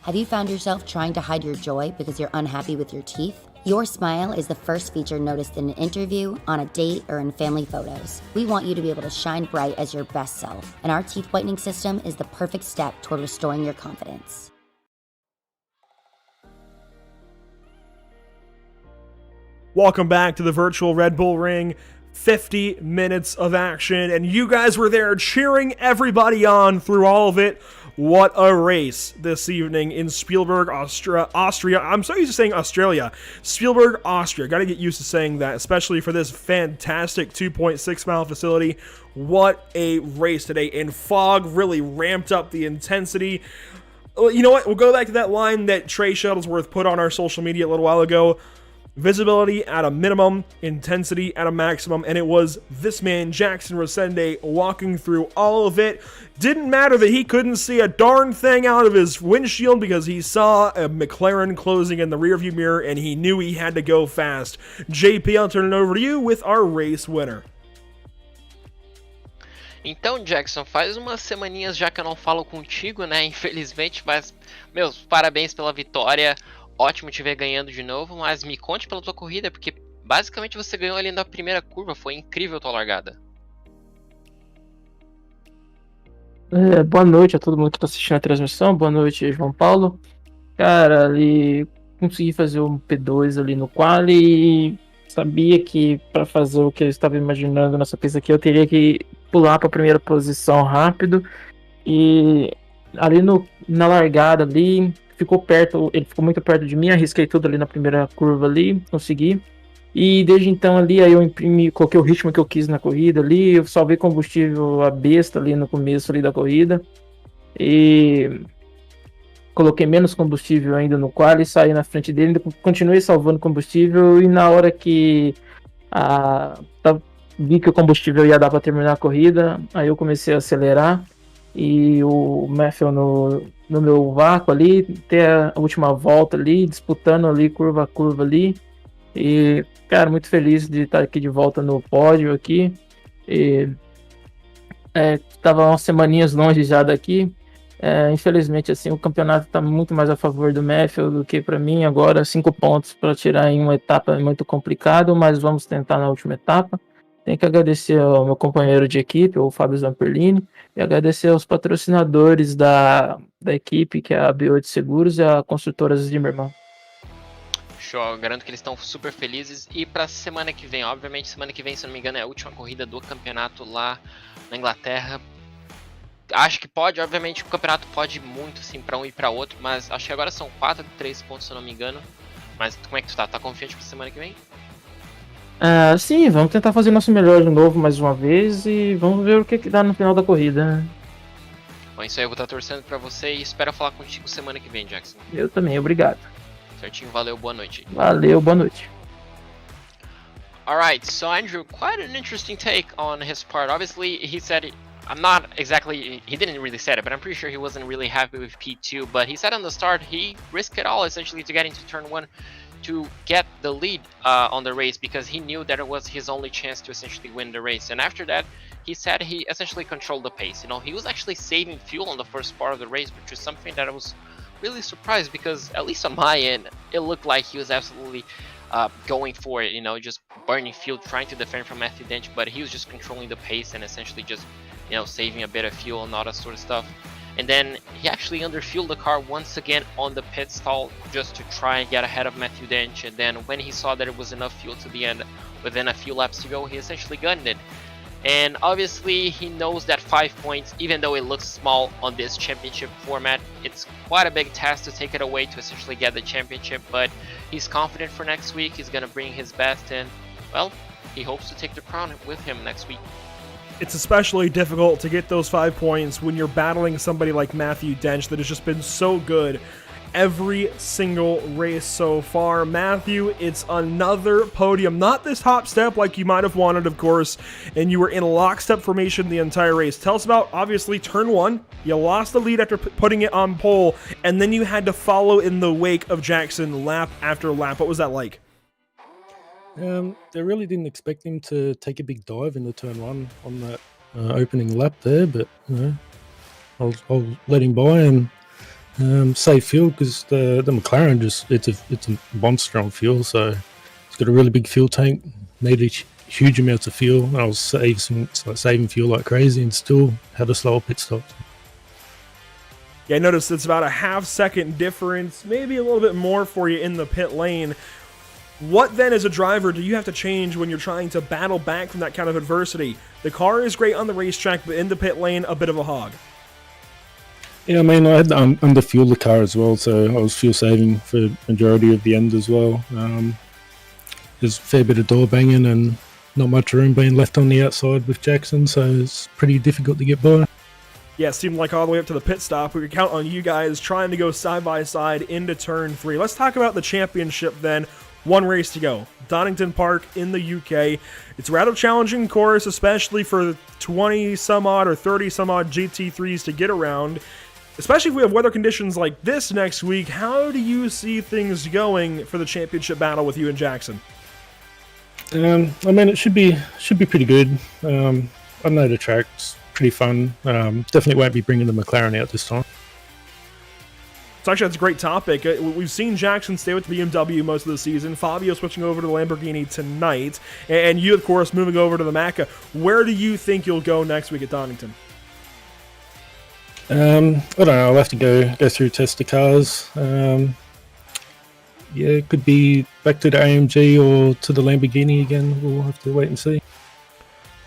Have you found yourself trying to hide your joy because you're unhappy with your teeth? Your smile is the first feature noticed in an interview, on a date, or in family photos. We want you to be able to shine bright as your best self, and our teeth whitening system is the perfect step toward restoring your confidence. Welcome back to the virtual Red Bull Ring. 50 minutes of action, and you guys were there cheering everybody on through all of it. What a race this evening in Spielberg, Austria. I'm so used to saying Australia. Spielberg, Austria. Got to get used to saying that, especially for this fantastic 2.6 mile facility. What a race today. And fog really ramped up the intensity. You know what? We'll go back to that line that Trey Shuttlesworth put on our social media a little while ago. Visibility at a minimum, intensity at a maximum, and it was this man, Jackson Rosende, walking through all of it. Didn't matter that he couldn't see a darn thing out of his windshield because he saw a McLaren closing in the rearview mirror and he knew he had to go fast. JP, I'll turn it over to you with our race winner. Então, Jackson, faz umas semaninhas já que eu não falo contigo, né? Infelizmente, mas, meus, parabéns pela vitória. Ótimo te ver ganhando de novo, mas me conte pela tua corrida, porque basicamente você ganhou ali na primeira curva, foi incrível a tua largada. Boa noite a todo mundo que está assistindo a transmissão, boa noite, João Paulo. Cara, ali consegui fazer um P2 ali no quali e sabia que para fazer o que eu estava imaginando nessa pista aqui, eu teria que pular para a primeira posição rápido e ali na largada ali, ele ficou muito perto de mim, arrisquei tudo ali na primeira curva ali, consegui. E desde então ali, aí eu coloquei o ritmo que eu quis na corrida ali, eu salvei combustível a besta ali no começo ali da corrida. E coloquei menos combustível ainda no quali, saí na frente dele, continuei salvando combustível e na hora que vi que o combustível ia dar para terminar a corrida, aí eu comecei a acelerar. E o Matthew no meu vácuo ali, até a última volta ali, disputando ali, curva a curva ali. E, cara, muito feliz de estar aqui de volta no pódio aqui. E tava umas semaninhas longe já daqui. Infelizmente, assim, o campeonato está muito mais a favor do Matthew do que para mim. Agora, 5 pontos para tirar em uma etapa é muito complicado, mas vamos tentar na última etapa. Tenho que agradecer ao meu companheiro de equipe, o Fábio Zamperlini, e agradecer aos patrocinadores da equipe, que é a B8 Seguros e a construtora Zimmermann. Show, eu garanto que eles estão super felizes. E pra semana que vem, obviamente, semana que vem, se não me engano, é a última corrida do campeonato lá na Inglaterra. Acho que pode, obviamente, o campeonato pode ir muito, sim, pra um e pra outro, mas acho que agora são 4 de 3 pontos, se eu não me engano. Mas como é que tu tá? Tá confiante pra semana que vem? Sim, vamos tentar fazer nosso melhor de novo mais uma vez e vamos ver o que dá no final da corrida. Bom, isso aí, eu vou estar torcendo pra você e espero falar contigo semana que vem, Jackson. Eu também, obrigado. Certinho, valeu, boa noite. Valeu, boa noite. Alright, so Andrew, quite an interesting take on his part. Obviously, he said, I'm not exactly, he didn't really say it, but I'm pretty sure he wasn't really happy with P2. But he said on the start, he risked it all essentially to get into turn 1 to get the lead on the race because he knew that it was his only chance to essentially win the race. And after that, he said he essentially controlled the pace. You know, he was actually saving fuel on the first part of the race, which is something that I was really surprised because, at least on my end, it looked like he was absolutely going for it, you know, just burning fuel, trying to defend from Matthew Dench, but he was just controlling the pace and essentially just, you know, saving a bit of fuel and all that sort of stuff. And then he actually underfueled the car once again on the pit stall just to try and get ahead of Matthew Dench. And then when he saw that it was enough fuel to the end, within a few laps to go, he essentially gunned it. And obviously he knows that 5 points, even though it looks small on this championship format, it's quite a big task to take it away to essentially get the championship. But he's confident for next week. He's going to bring his best, and well, he hopes to take the crown with him next week. It's especially difficult to get those 5 points when you're battling somebody like Matthew Dench that has just been so good every single race so far. Matthew, it's another podium. Not this hop step like you might have wanted, of course, and you were in lockstep formation the entire race. Tell us about, obviously, turn 1. You lost the lead after putting it on pole, and then you had to follow in the wake of Jackson lap after lap. What was that like? They really didn't expect him to take a big dive into turn 1 on that opening lap there, but you know, I'll let him by and save fuel because the McLaren it's a monster on fuel, so it's got a really big fuel tank, needed huge amounts of fuel. I was saving fuel like crazy and still had a slower pit stop. Yeah, I noticed it's about a half-second difference, maybe a little bit more for you in the pit lane. What then, as a driver, do you have to change when you're trying to battle back from that kind of adversity? The car is great on the racetrack, but in the pit lane, a bit of a hog. Yeah, I mean, I had to underfuel the car as well, so I was fuel saving for majority of the end as well. There's a fair bit of door banging and not much room being left on the outside with Jackson, so it's pretty difficult to get by. Yeah, it seemed like all the way up to the pit stop. We could count on you guys trying to go side by side into turn 3. Let's talk about the championship then. One race to go. Donington Park in the UK. It's a rather challenging course, especially for 20 some odd or 30 some odd GT3s to get around. Especially if we have weather conditions like this next week. How do you see things going for the championship battle with you and Jackson? I mean, it should be pretty good. I know the track's pretty fun. Definitely won't be bringing the McLaren out this time. So actually, that's a great topic. We've seen Jackson stay with the BMW most of the season. Fabio switching over to the Lamborghini tonight. And you, of course, moving over to the Macca. Where do you think you'll go next week at Donington? I don't know. I'll have to go through test the cars. Yeah, it could be back to the AMG or to the Lamborghini again. We'll have to wait and see.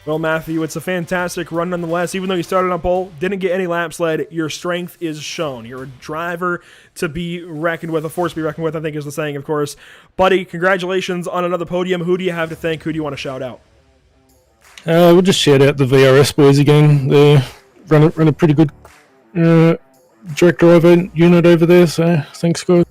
Well, Matthew, it's a fantastic run nonetheless. Even though you started on pole, didn't get any laps led, your strength is shown. You're a driver to be reckoned with, a force to be reckoned with, I think is the saying, of course. Buddy, congratulations on another podium. Who do you have to thank? Who do you want to shout out? We'll just shout out the VRS boys again. They run a pretty good direct driver unit over there, so thanks, guys.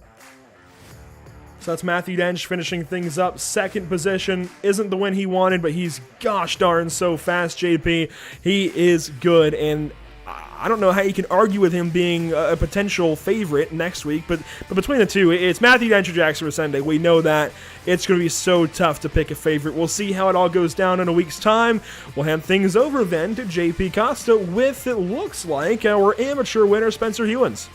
So that's Matthew Dench finishing things up. Second position. Isn't the win he wanted, but he's gosh darn so fast, JP. He is good, and I don't know how you can argue with him being a potential favorite next week, but between the two, it's Matthew Dench or Jackson Resende. We know that. It's going to be so tough to pick a favorite. We'll see how it all goes down in a week's time. We'll hand things over then to JP Costa with, it looks like, our amateur winner, Spencer Hewins.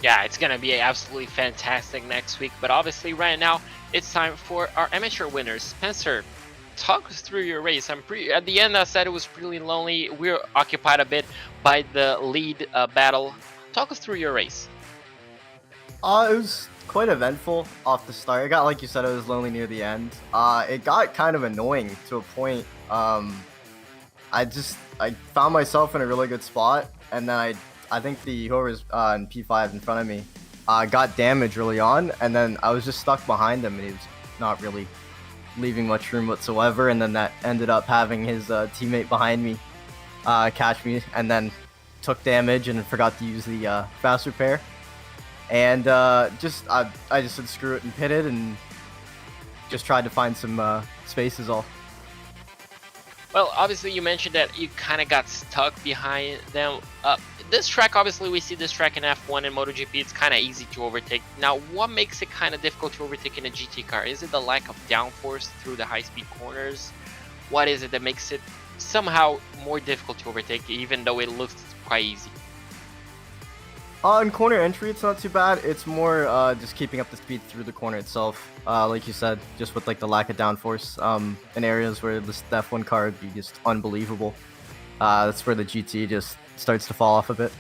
Yeah, it's going to be absolutely fantastic next week, but obviously right now it's time for our amateur winners. Spencer, talk us through your race. At the end I said it was really lonely. We're occupied a bit by the lead battle. Talk us through your race. It was quite eventful off the start. It got, like you said, it was lonely near the end. It got kind of annoying to a point. I found myself in a really good spot, and then I think whoever was in P5 in front of me got damaged early on, and then I was just stuck behind him, and he was not really leaving much room whatsoever, and then that ended up having his teammate behind me catch me, and then took damage and forgot to use the fast repair. And I just said screw it and pitted and just tried to find some spaces all. Well, obviously you mentioned that you kind of got stuck behind them. This track, obviously we see this track in F1 and MotoGP, it's kind of easy to overtake. Now, what makes it kind of difficult to overtake in a GT car? Is it the lack of downforce through the high-speed corners? What is it that makes it somehow more difficult to overtake, even though it looks quite easy? In corner entry, it's not too bad. It's more just keeping up the speed through the corner itself. Like you said, just with like the lack of downforce in areas where the F1 car would be just unbelievable. That's where the GT just starts to fall off a bit.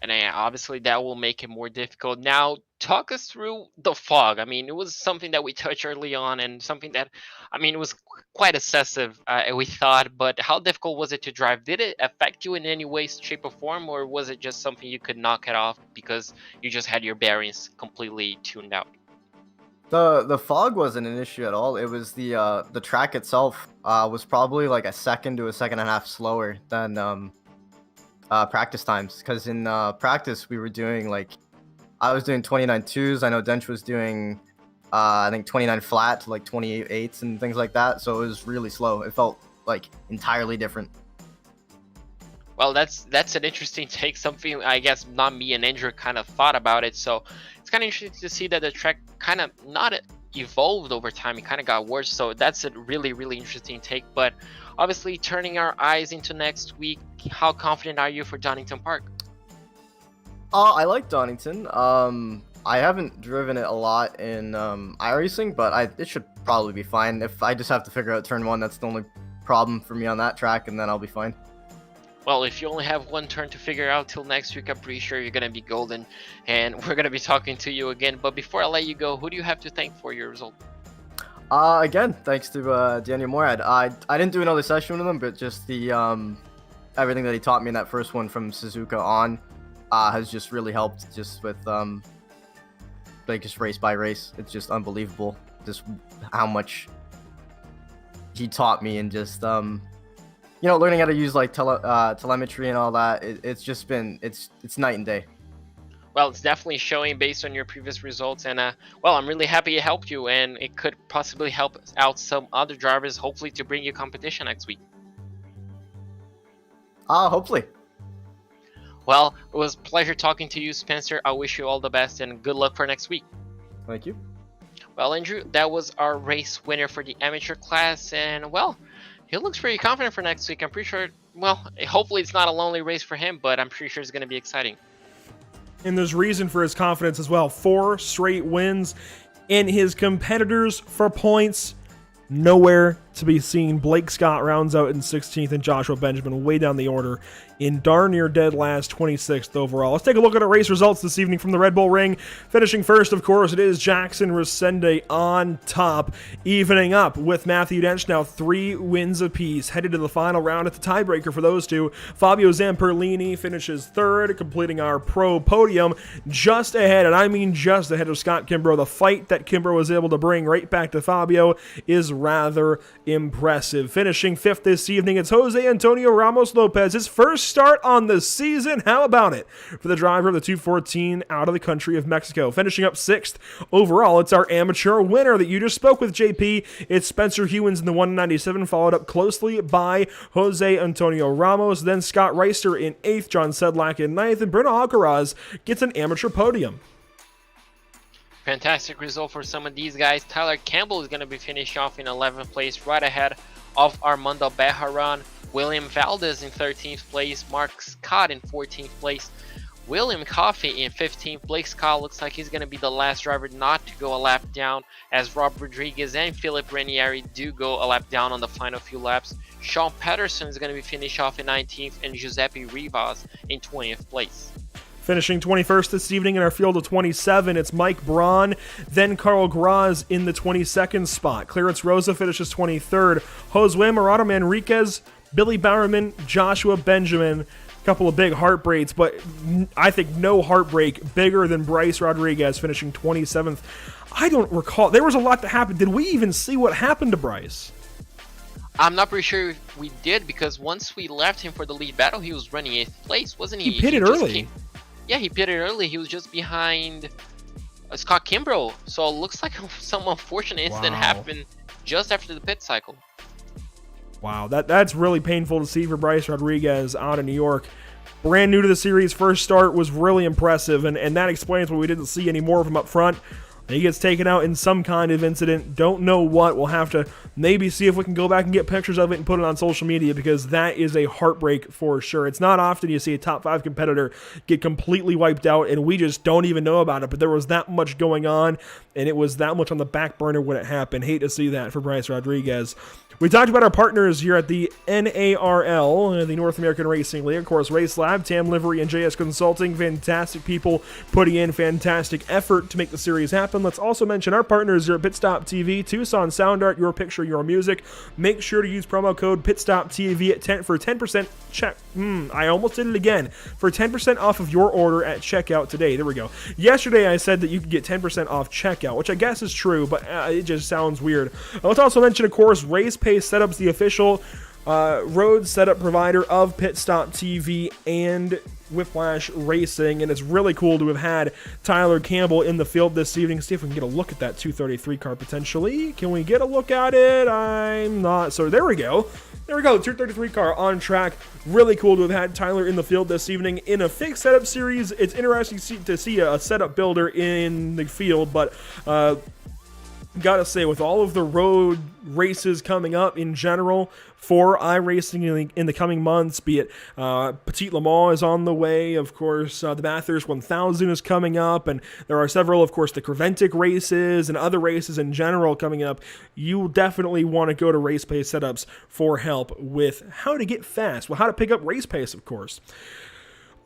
And obviously that will make it more difficult. Now, talk us through the fog. I mean, it was something that we touched early on, and something that, I mean, it was quite excessive, we thought, but how difficult was it to drive? Did it affect you in any way, shape, or form, or was it just something you could knock it off because you just had your bearings completely tuned out? The fog wasn't an issue at all. It was the track itself was probably like a second to a second and a half slower than practice times, because in practice we were doing I was doing 29.2s. I know Dench was doing I think 29 flat to like 28.8s and things like that, so it was really slow. It felt like entirely different. Well, that's an interesting take, something I guess not me and Andrew kind of thought about it, so it's kind of interesting to see that the track kind of not evolved over time, it kind of got worse, so that's a really interesting take. But obviously, turning our eyes into next week, how confident are you for Donington Park? I like Donington. I haven't driven it a lot in iRacing, but it should probably be fine. If I just have to figure out turn one, that's the only problem for me on that track, and then I'll be fine. Well, if you only have one turn to figure out till next week, I'm pretty sure you're going to be golden, and we're going to be talking to you again. But before I let you go, who do you have to thank for your result? Again, thanks to Daniel Morad. I didn't do another session with him, but just the everything that he taught me in that first one from Suzuka on has just really helped, just with just race by race. It's just unbelievable just how much he taught me, and just learning how to use like telemetry and all that. It's night and day. Well, it's definitely showing based on your previous results, and well, I'm really happy it helped you, and it could possibly help out some other drivers, hopefully to bring you competition next week. Hopefully. Well, it was a pleasure talking to you, Spencer. I wish you all the best and good luck for next week. Thank you. Well, Andrew, that was our race winner for the amateur class, and well, he looks pretty confident for next week. I'm pretty sure, well, hopefully it's not a lonely race for him, but I'm pretty sure it's going to be exciting. And there's reason for his confidence as well. 4 straight wins, and his competitors for points, nowhere to be seen. Blake Scott rounds out in 16th, and Joshua Benjamin way down the order in darn near dead last, 26th overall. Let's take a look at our race results this evening from the Red Bull Ring. Finishing first, of course, it is Jackson Resende on top, evening up with Matthew Dench now 3 wins apiece. Headed to the final round at the tiebreaker for those two. Fabio Zamperlini finishes third, completing our pro podium just ahead, and I mean just ahead of Scott Kimbrough. The fight that Kimbrough was able to bring right back to Fabio is rather impressive. Finishing 5th this evening, it's Jose Antonio Ramos Lopez, his first start on the season. How about it for the driver of the 214 out of the country of Mexico? Finishing up 6th overall, it's our amateur winner that you just spoke with, JP. It's Spencer Hewins in the 197, followed up closely by Jose Antonio Ramos, then Scott Reister in 8th, John Sedlak in 9th, and Bruno Alcaraz gets an amateur podium. Fantastic result for some of these guys. Tyler Campbell is going to be finished off in 11th place, right ahead of Armando Bejarran. William Valdez in 13th place. Mark Scott in 14th place. William Coffey in 15th. Blake Scott looks like he's going to be the last driver not to go a lap down, as Rob Rodriguez and Philip Ranieri do go a lap down on the final few laps. Sean Patterson is going to be finished off in 19th, and Giuseppe Rivas in 20th place. Finishing 21st this evening in our field of 27, it's Mike Braun, then Carl Graz in the 22nd spot. Clarence Rosa finishes 23rd. Josue Murado Manriquez, Billy Bowerman, Joshua Benjamin. A couple of big heartbreaks, but I think no heartbreak bigger than Bryce Rodriguez finishing 27th. I don't recall. There was a lot that happened. Did we even see what happened to Bryce? I'm not pretty sure if we did, because once we left him for the lead battle, he was running 8th place, wasn't he? He pitted early. Yeah, he pitted early. He was just behind Scott Kimbrough. So it looks like some unfortunate incident happened just after the pit cycle. Wow, that's really painful to see for Bryce Rodriguez out of New York. Brand new to the series, first start was really impressive, and that explains why we didn't see any more of him up front. He gets taken out in some kind of incident. Don't know what. We'll have to maybe see if we can go back and get pictures of it and put it on social media, because that is a heartbreak for sure. It's not often you see a top 5 competitor get completely wiped out and we just don't even know about it, but there was that much going on and it was that much on the back burner when it happened. Hate to see that for Bryce Rodriguez. We talked about our partners here at the NARL, the North American Racing League. Of course, Race Lab, Tam Livery, and JS Consulting. Fantastic people putting in fantastic effort to make the series happen. Let's also mention our partners here at Pitstop TV, Tucson Sound Art, your picture, your music. Make sure to use promo code PitstopTV at for 10% check. I almost did it again. For 10% off of your order at checkout today. There we go. Yesterday I said that you could get 10% off checkout, which I guess is true, but it just sounds weird. Let's also mention, of course, Race Pace Setups, the official road setup provider of Pitstop TV and Whiplash Racing, and it's really cool to have had Tyler Campbell in the field this evening. See if we can get a look at that 233 car potentially. Can we get a look at it? I'm not. So there we go. There we go, 233 car on track. Really cool to have had Tyler in the field this evening in a fixed setup series. It's interesting to see a setup builder in the field, but gotta say, with all of the road races coming up in general for iRacing in the coming months, be it Petit Le Mans is on the way, of course, the Bathurst 1000 is coming up, and there are several, of course, the Creventic races and other races in general coming up. You definitely want to go to Race Pace Setups for help with how to get fast, well, how to pick up race pace, of course.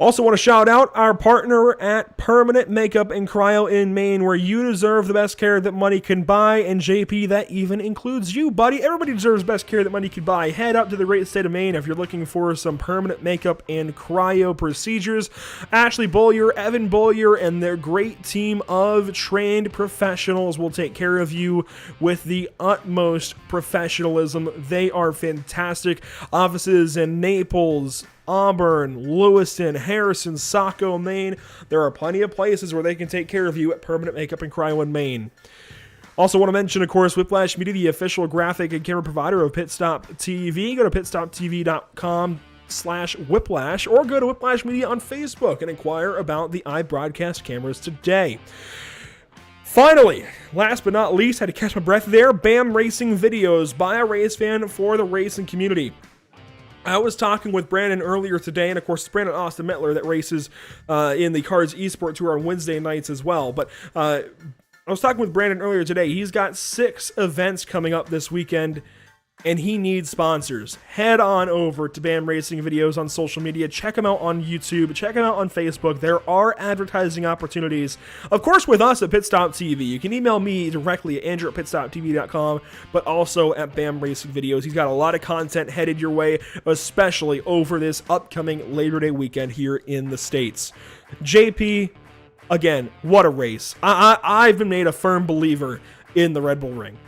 Also want to shout out our partner at Permanent Makeup and Cryo in Maine, where you deserve the best care that money can buy. And JP, that even includes you, buddy. Everybody deserves the best care that money can buy. Head up to the great state of Maine if you're looking for some permanent makeup and cryo procedures. Ashley Bollier, Evan Bollier, and their great team of trained professionals will take care of you with the utmost professionalism. They are fantastic. Offices in Naples, Auburn, Lewiston, Harrison, Saco, Maine. There are plenty of places where they can take care of you at Permanent Makeup and Cryo in Maine. Also want to mention, of course, Whiplash Media, the official graphic and camera provider of Pitstop TV. Go to pitstoptv.com/whiplash or go to Whiplash Media on Facebook and inquire about the iBroadcast cameras today. Finally, last but not least, had to catch my breath there, BAM Racing Videos by a race fan for the racing community. I was talking with Brandon earlier today, and of course it's Brandon Austin Mettler that races in the Cards Esports Tour on Wednesday nights as well. But I was talking with Brandon earlier today. He's got 6 events coming up this weekend, and he needs sponsors. Head on over to BAM Racing Videos on social media. Check them out on YouTube. Check them out on Facebook. There are advertising opportunities, of course, with us at Pitstop TV. You can email me directly at andrew@pitstoptv.com, but also at BAM Racing Videos. He's got a lot of content headed your way, especially over this upcoming Labor Day weekend here in the States. JP, again, what a race. I've been made a firm believer in the Red Bull Ring.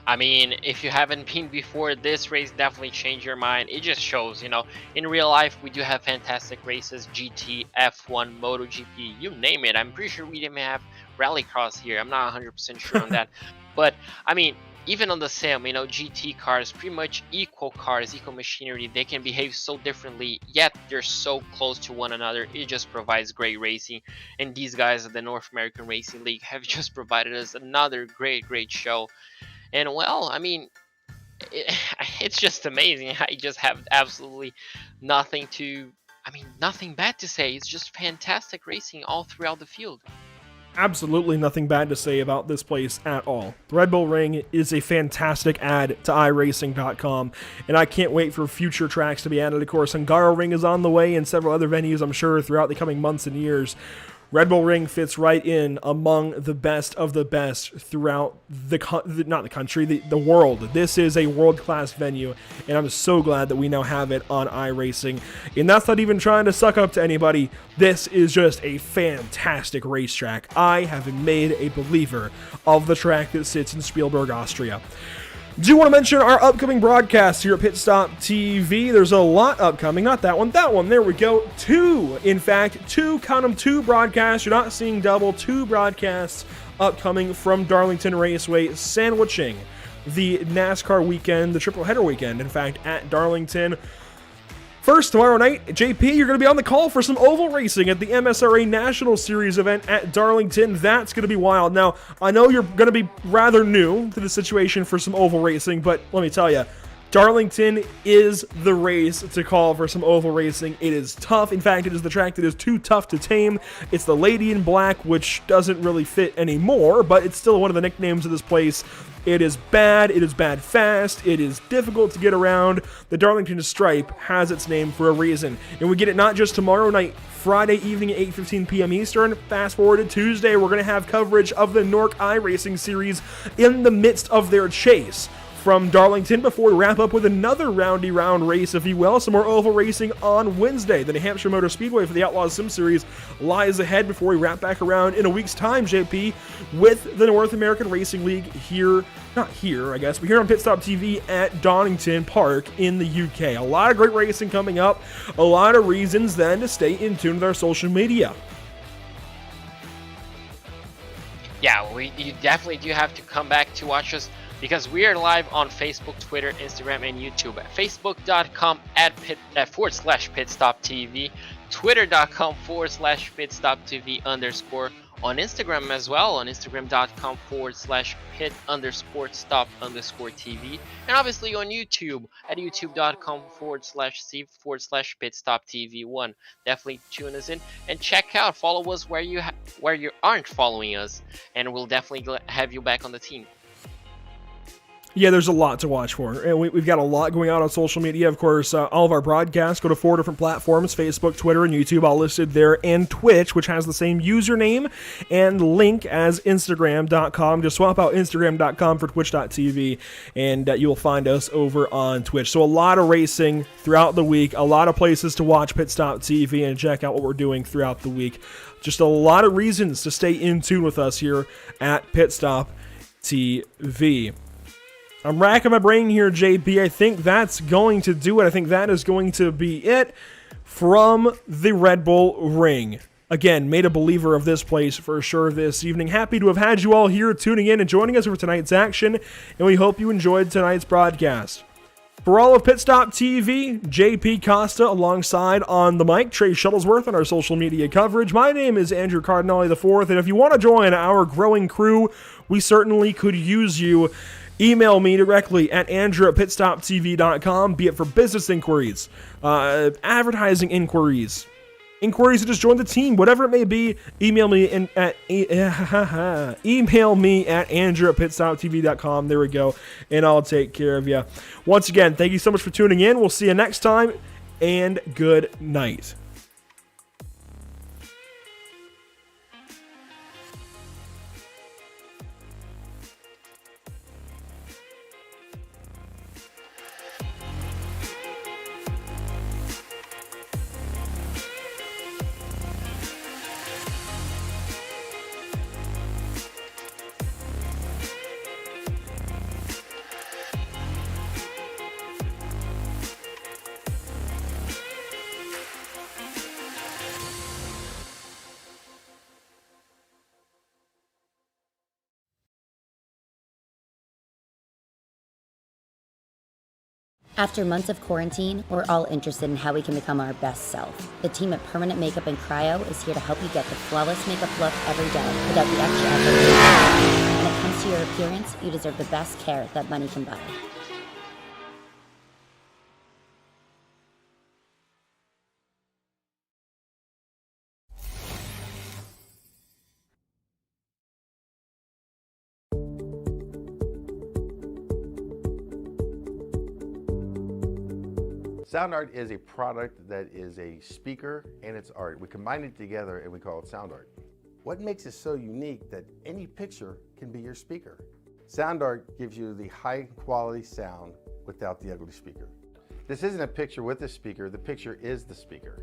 I mean, if you haven't been before, this race definitely changed your mind. It just shows, in real life, we do have fantastic races, GT, F1, MotoGP, you name it. I'm pretty sure we didn't have Rallycross here. I'm not 100% sure on that. But, I mean, even on the sim, GT cars, pretty much equal cars, equal machinery, they can behave so differently, yet they're so close to one another. It just provides great racing. And these guys at the North American Racing League have just provided us another great show. And well, I mean, it's just amazing. I just have absolutely nothing bad to say. It's just fantastic racing all throughout the field. absolutely nothing bad to say about this place at all. The Red Bull Ring is a fantastic add to iRacing.com, and I can't wait for future tracks to be added. Of course, Hungaroring is on the way, and several other venues, I'm sure, throughout the coming months and years. Red Bull Ring fits right in among the best of the best throughout not the country, the world. This is a world-class venue, and I'm so glad that we now have it on iRacing. And that's not even trying to suck up to anybody. This is just a fantastic racetrack. I have been made a believer of the track that sits in Spielberg, Austria. Do want to mention our upcoming broadcasts here at Pit Stop TV. There's a lot upcoming. Not that one. That one. There we go. Two. In fact, count them, two broadcasts. You're not seeing double. Two broadcasts upcoming from Darlington Raceway, sandwiching the NASCAR weekend, the triple header weekend, in fact, at Darlington. First, tomorrow night, JP, you're going to be on the call for some oval racing at the MSRA National Series event at Darlington. That's going to be wild. Now, I know you're going to be rather new to the situation for some oval racing, but let me tell you, Darlington is the race to call for some oval racing. It is tough. In fact, it is the track that is too tough to tame. It's the Lady in Black, which doesn't really fit anymore, but it's still one of the nicknames of this place. It is bad fast, it is difficult to get around. The Darlington Stripe has its name for a reason. And we get it not just tomorrow night, Friday evening at 8:15 p.m. Eastern. Fast forward to Tuesday, we're going to have coverage of the Nork iRacing Series in the midst of their chase from Darlington before we wrap up with another roundy round race, if you will. Some more oval racing on Wednesday. The New Hampshire Motor Speedway for the Outlaws Sim Series lies ahead before we wrap back around in a week's time, JP, with the North American Racing League here, not here, I guess, but here on Pit Stop TV at Donington Park in the UK. A lot of great racing coming up, a lot of reasons then to stay in tune with our social media. Yeah, you definitely do have to come back to watch us, because we are live on Facebook, Twitter, Instagram, and YouTube at facebook.com/pitstoptv, twitter.com/pitstoptv_, on Instagram as well, on instagram.com/pit_stop_tv, and obviously on YouTube at youtube.com/c/pitstoptv1. Definitely tune us in and check out, follow us where you aren't following us, and we'll definitely have you back on the team. Yeah, there's a lot to watch for, and we've got a lot going on social media. Of course, all of our broadcasts go to 4 different platforms: Facebook, Twitter, and YouTube, all listed there, and Twitch, which has the same username and link as Instagram.com. Just swap out Instagram.com for Twitch.tv, and you'll find us over on Twitch. So a lot of racing throughout the week, a lot of places to watch Pit Stop TV and check out what we're doing throughout the week. Just a lot of reasons to stay in tune with us here at Pit Stop TV. I'm racking my brain here, JP. I think that's going to do it. I think that is going to be it from the Red Bull Ring. Again, made a believer of this place for sure this evening. Happy to have had you all here tuning in and joining us for tonight's action, and we hope you enjoyed tonight's broadcast. For all of Pit Stop TV, JP Costa alongside on the mic, Trey Shuttlesworth on our social media coverage. My name is Andrew Cardinale IV, and if you want to join our growing crew, we certainly could use you. Email me directly at andrew@pitstoptv.com, be it for business inquiries, advertising inquiries, inquiries to just join the team, whatever it may be. Email me at andrew@pitstoptv.com. There we go, and I'll take care of you. Once again, thank you so much for tuning in. We'll see you next time, and good night. After months of quarantine, we're all interested in how we can become our best self. The team at Permanent Makeup and Cryo is here to help you get the flawless makeup look every day without the extra effort. When it comes to your appearance, you deserve the best care that money can buy. Sound Art is a product that is a speaker and it's art. We combine it together and we call it Sound Art. What makes it so unique that any picture can be your speaker? Sound Art gives you the high quality sound without the ugly speaker. This isn't a picture with a speaker, the picture is the speaker.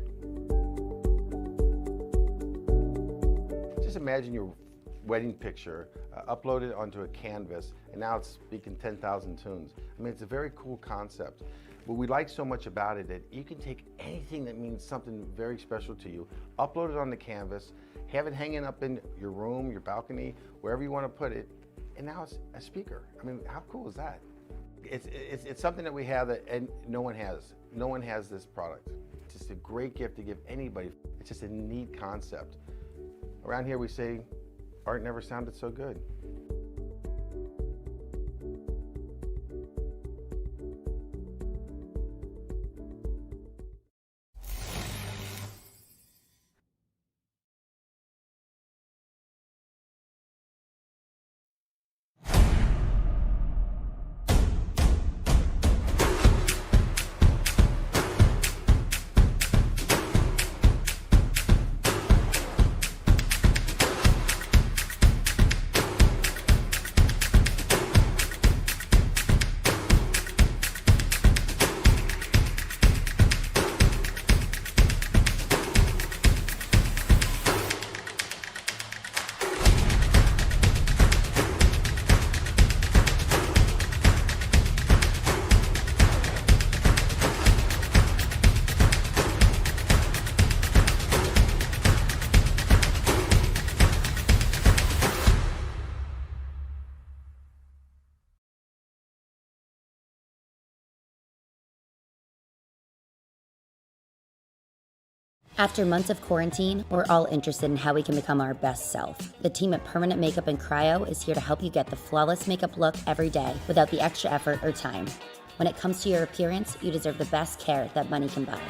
Just imagine your wedding picture uploaded onto a canvas and now it's speaking 10,000 tunes. I mean, it's a very cool concept. What we like so much about it that you can take anything that means something very special to you, upload it on the canvas, have it hanging up in your room, your balcony, wherever you want to put it, and now it's a speaker. I mean, how cool is that? It's something that we have that and no one has. No one has this product. It's just a great gift to give anybody. It's just a neat concept. Around here we say, art never sounded so good. After months of quarantine, we're all interested in how we can become our best self. The team at Permanent Makeup and Cryo is here to help you get the flawless makeup look every day without the extra effort or time. When it comes to your appearance, you deserve the best care that money can buy.